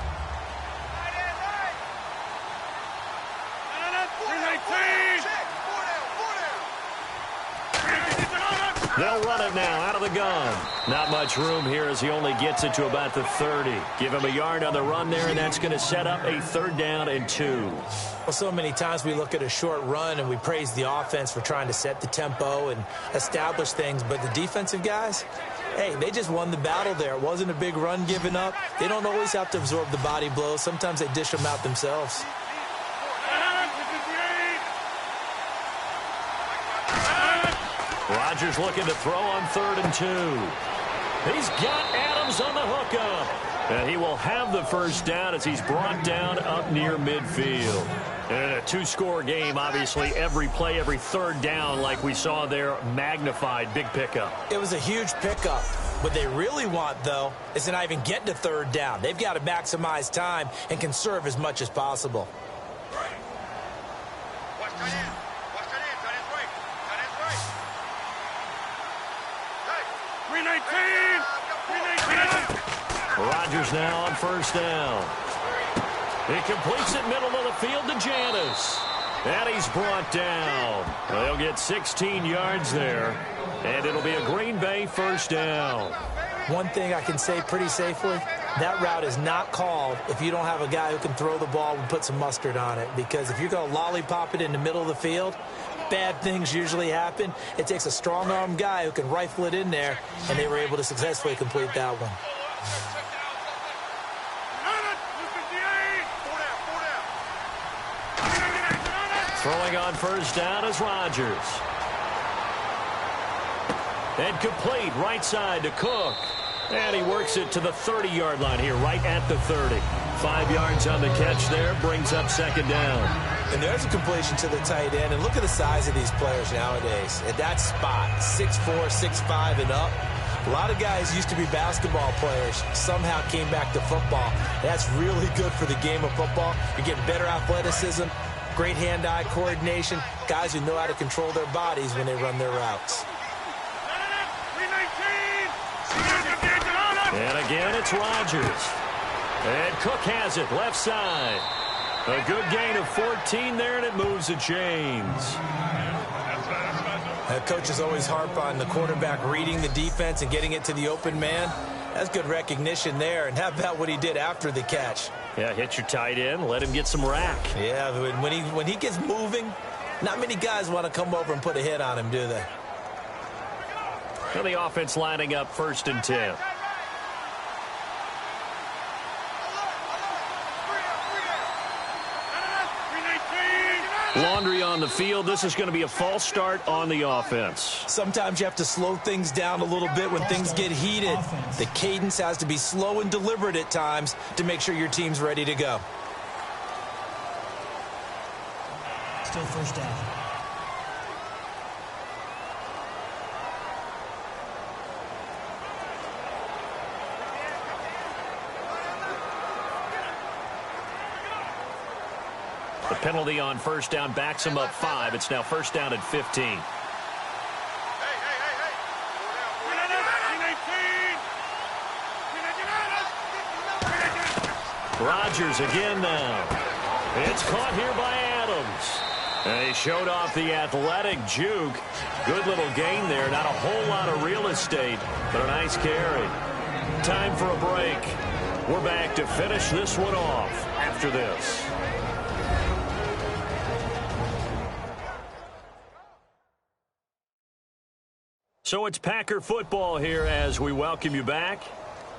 They'll run it now out of the gun. Not much room here as he only gets it to about the 30. Give him a yard on the run there, and that's going to set up a 3rd down and 2. Well, so many times we look at a short run and we praise the offense for trying to set the tempo and establish things, but the defensive guys, hey, they just won the battle there. It wasn't a big run given up. They don't always have to absorb the body blows. Sometimes they dish them out themselves. Rodgers looking to throw on 3rd and 2. He's got Adams on the hookup. And he will have the 1st down as he's brought down up near midfield. And a 2-score game, obviously, every play, every 3rd down, like we saw there, magnified, big pickup. It was a huge pickup. What they really want, though, is to not even get to 3rd down. They've got to maximize time and conserve as much as possible. Rodgers now on 1st down. He completes it middle of the field to Janis. And he's brought down. They'll get 16 yards there. And it'll be a Green Bay 1st down. One thing I can say pretty safely, that route is not called if you don't have a guy who can throw the ball and put some mustard on it. Because if you're going to lollipop it in the middle of the field, bad things usually happen. It takes a strong-arm guy who can rifle it in there, and they were able to successfully complete that one. Throwing on 1st down is Rodgers. And complete right side to Cook. And he works it to the 30-yard line here, right at the 30. 5 yards on the catch there, brings up 2nd down. And there's a completion to the tight end. And look at the size of these players nowadays. At that spot, 6'4", 6'5", and up. A lot of guys used to be basketball players, somehow came back to football. That's really good for the game of football. You're getting better athleticism, great hand-eye coordination, guys who know how to control their bodies when they run their routes. And again, it's Rodgers. And Cook has it, left side. A good gain of 14 there, and it moves the chains. Coaches always harp on the quarterback reading the defense and getting it to the open man. That's good recognition there. And how about what he did after the catch? Yeah, hit your tight end, let him get some rack. Yeah, when he gets moving, not many guys want to come over and put a hit on him, do they? So the offense lining up 1st and 10. Laundry on the field. This is going to be a false start on the offense. Sometimes you have to slow things down a little bit when things get heated. The cadence has to be slow and deliberate at times to make sure your team's ready to go. Still first down. The penalty on 1st down backs him up 5. It's now 1st down at 15. Rodgers again now. It's caught here by Adams. And he showed off the athletic juke. Good little gain there. Not a whole lot of real estate, but a nice carry. Time for a break. We're back to finish this one off after this. So it's Packer football here as we welcome you back.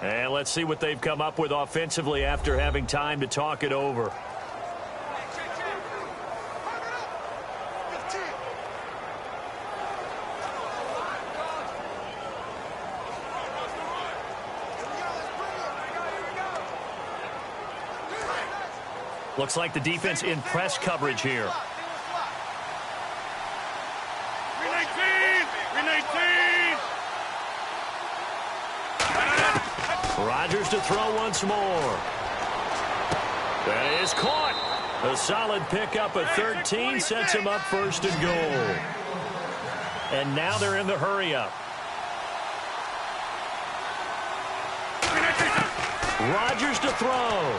And let's see what they've come up with offensively after having time to talk it over. Looks like the defense in press coverage here. Rodgers to throw once more. That is caught. A solid pickup at 13 sets him up 1st and goal. And now they're in the hurry-up. Rodgers to throw.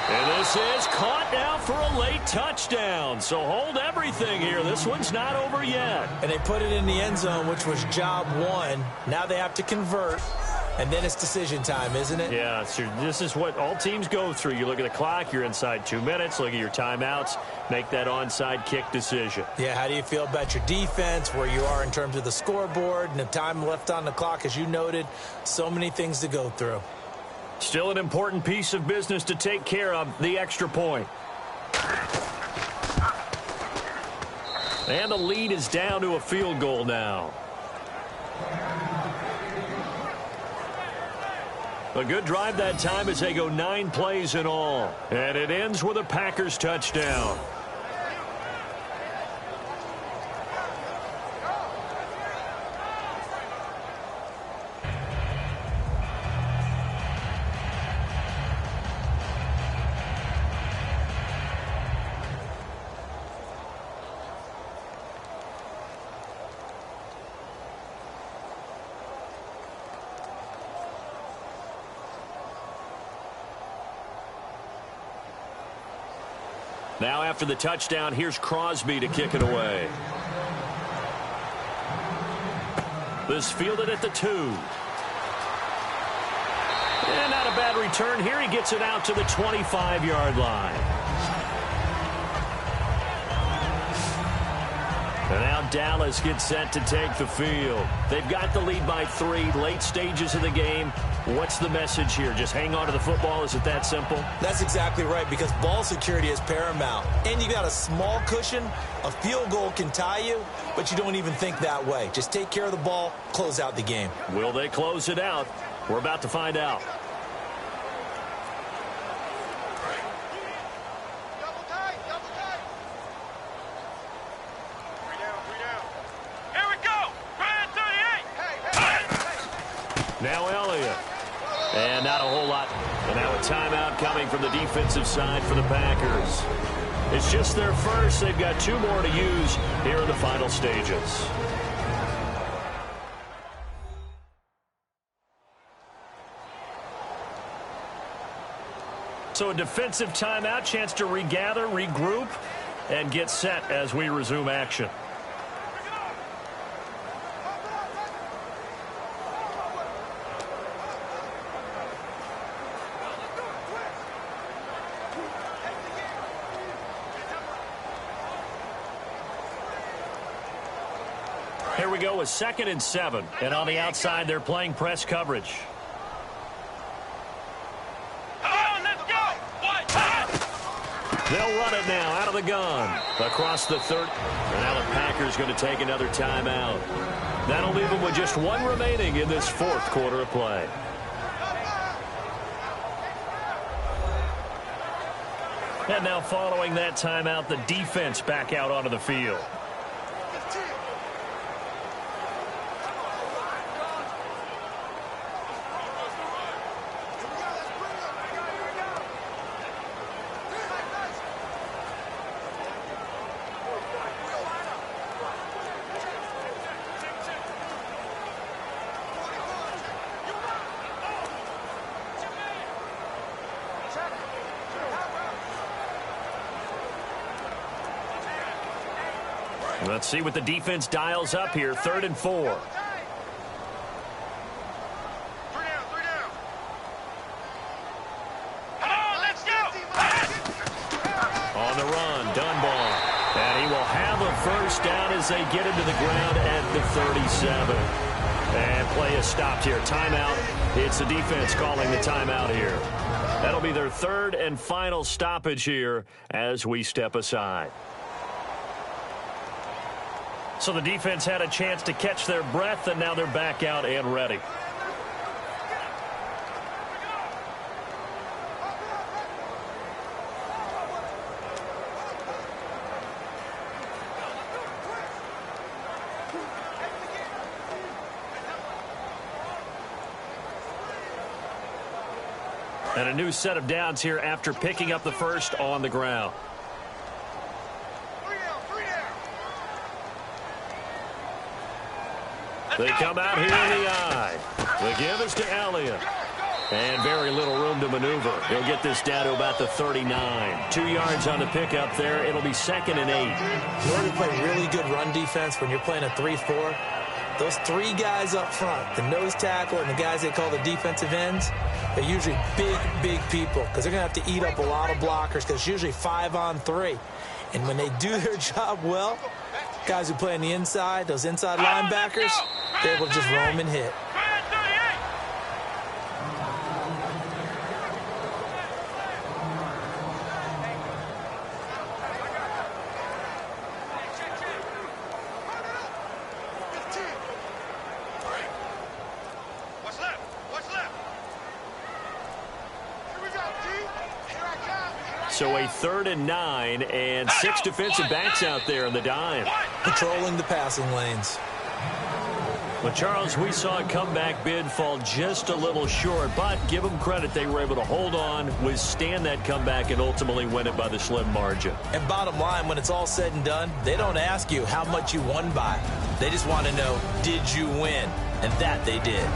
And this is caught now for a late touchdown. So hold everything here. This one's not over yet. And they put it in the end zone, which was job 1. Now they have to convert. And then it's decision time, isn't it? Yeah, so this is what all teams go through. You look at the clock, you're inside 2 minutes, look at your timeouts, make that onside kick decision. Yeah, how do you feel about your defense, where you are in terms of the scoreboard, and the time left on the clock, as you noted, so many things to go through. Still an important piece of business to take care of, the extra point. And the lead is down to a field goal now. A good drive that time as they go 9 plays in all. And it ends with a Packers touchdown. Now after the touchdown, here's Crosby to kick it away. This fielded at the 2. And not a bad return here. He gets it out to the 25-yard line. And now Dallas gets set to take the field. They've got the lead by 3, late stages of the game. What's the message here? Just hang on to the football? Is it that simple? That's exactly right, because ball security is paramount. And you got a small cushion. A field goal can tie you, but you don't even think that way. Just take care of the ball, close out the game. Will they close it out? We're about to find out. Double tight, double Now Elliott. And not a whole lot. And now a timeout coming from the defensive side for the Packers. It's just their first. They've got 2 more to use here in the final stages. So a defensive timeout, chance to regather, regroup, and get set as we resume action. Here we go with 2nd and 7. And on the outside, they're playing press coverage. They'll run it now out of the gun. Across the 30. And now the Packers going to take another timeout. That'll leave them with just 1 remaining in this 4th quarter of play. And now following that timeout, the defense back out onto the field. Let's see what the defense dials up here. 3rd and 4. 3 down. Come on, let's go. On the run, Dunbar. And he will have a first down as they get into the ground at the 37. And play is stopped here. Timeout. It's the defense calling the timeout here. That'll be their 3rd and final stoppage here as we step aside. So the defense had a chance to catch their breath, and now they're back out and ready. And a new set of downs here after picking up the first on the ground. They come out here in the eye. The give is to Elliott. And very little room to maneuver. He'll get this down to about the 39. 2 yards on the pickup there. It'll be 2nd and 8. In order to play really good run defense when you're playing a 3-4, those 3 guys up front, the nose tackle and the guys they call the defensive ends, they're usually big people because they're going to have to eat up a lot of blockers because it's usually 5-on-3. And when they do their job well, guys who play on the inside, those inside linebackers, they're able to just roam and hit. So a 3rd and 9 and 6 defensive backs out there in the dime. Patrolling the passing lanes. Well, Charles, we saw a comeback bid fall just a little short, but give them credit. They were able to hold on, withstand that comeback, and ultimately win it by the slim margin. And bottom line, when it's all said and done, they don't ask you how much you won by. They just want to know, did you win? And that they did.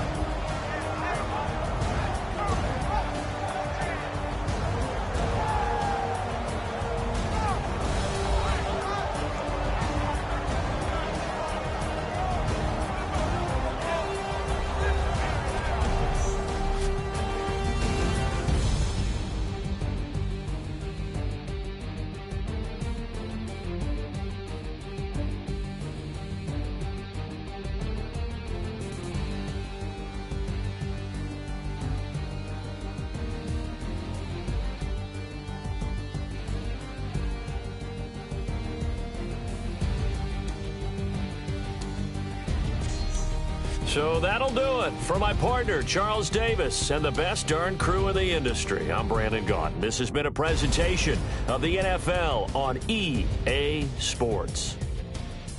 So that'll do it for my partner, Charles Davis, and the best darn crew in the industry. I'm Brandon Gaudin. This has been a presentation of the NFL on EA Sports.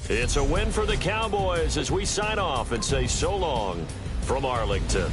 It's a win for the Cowboys as we sign off and say so long from Arlington.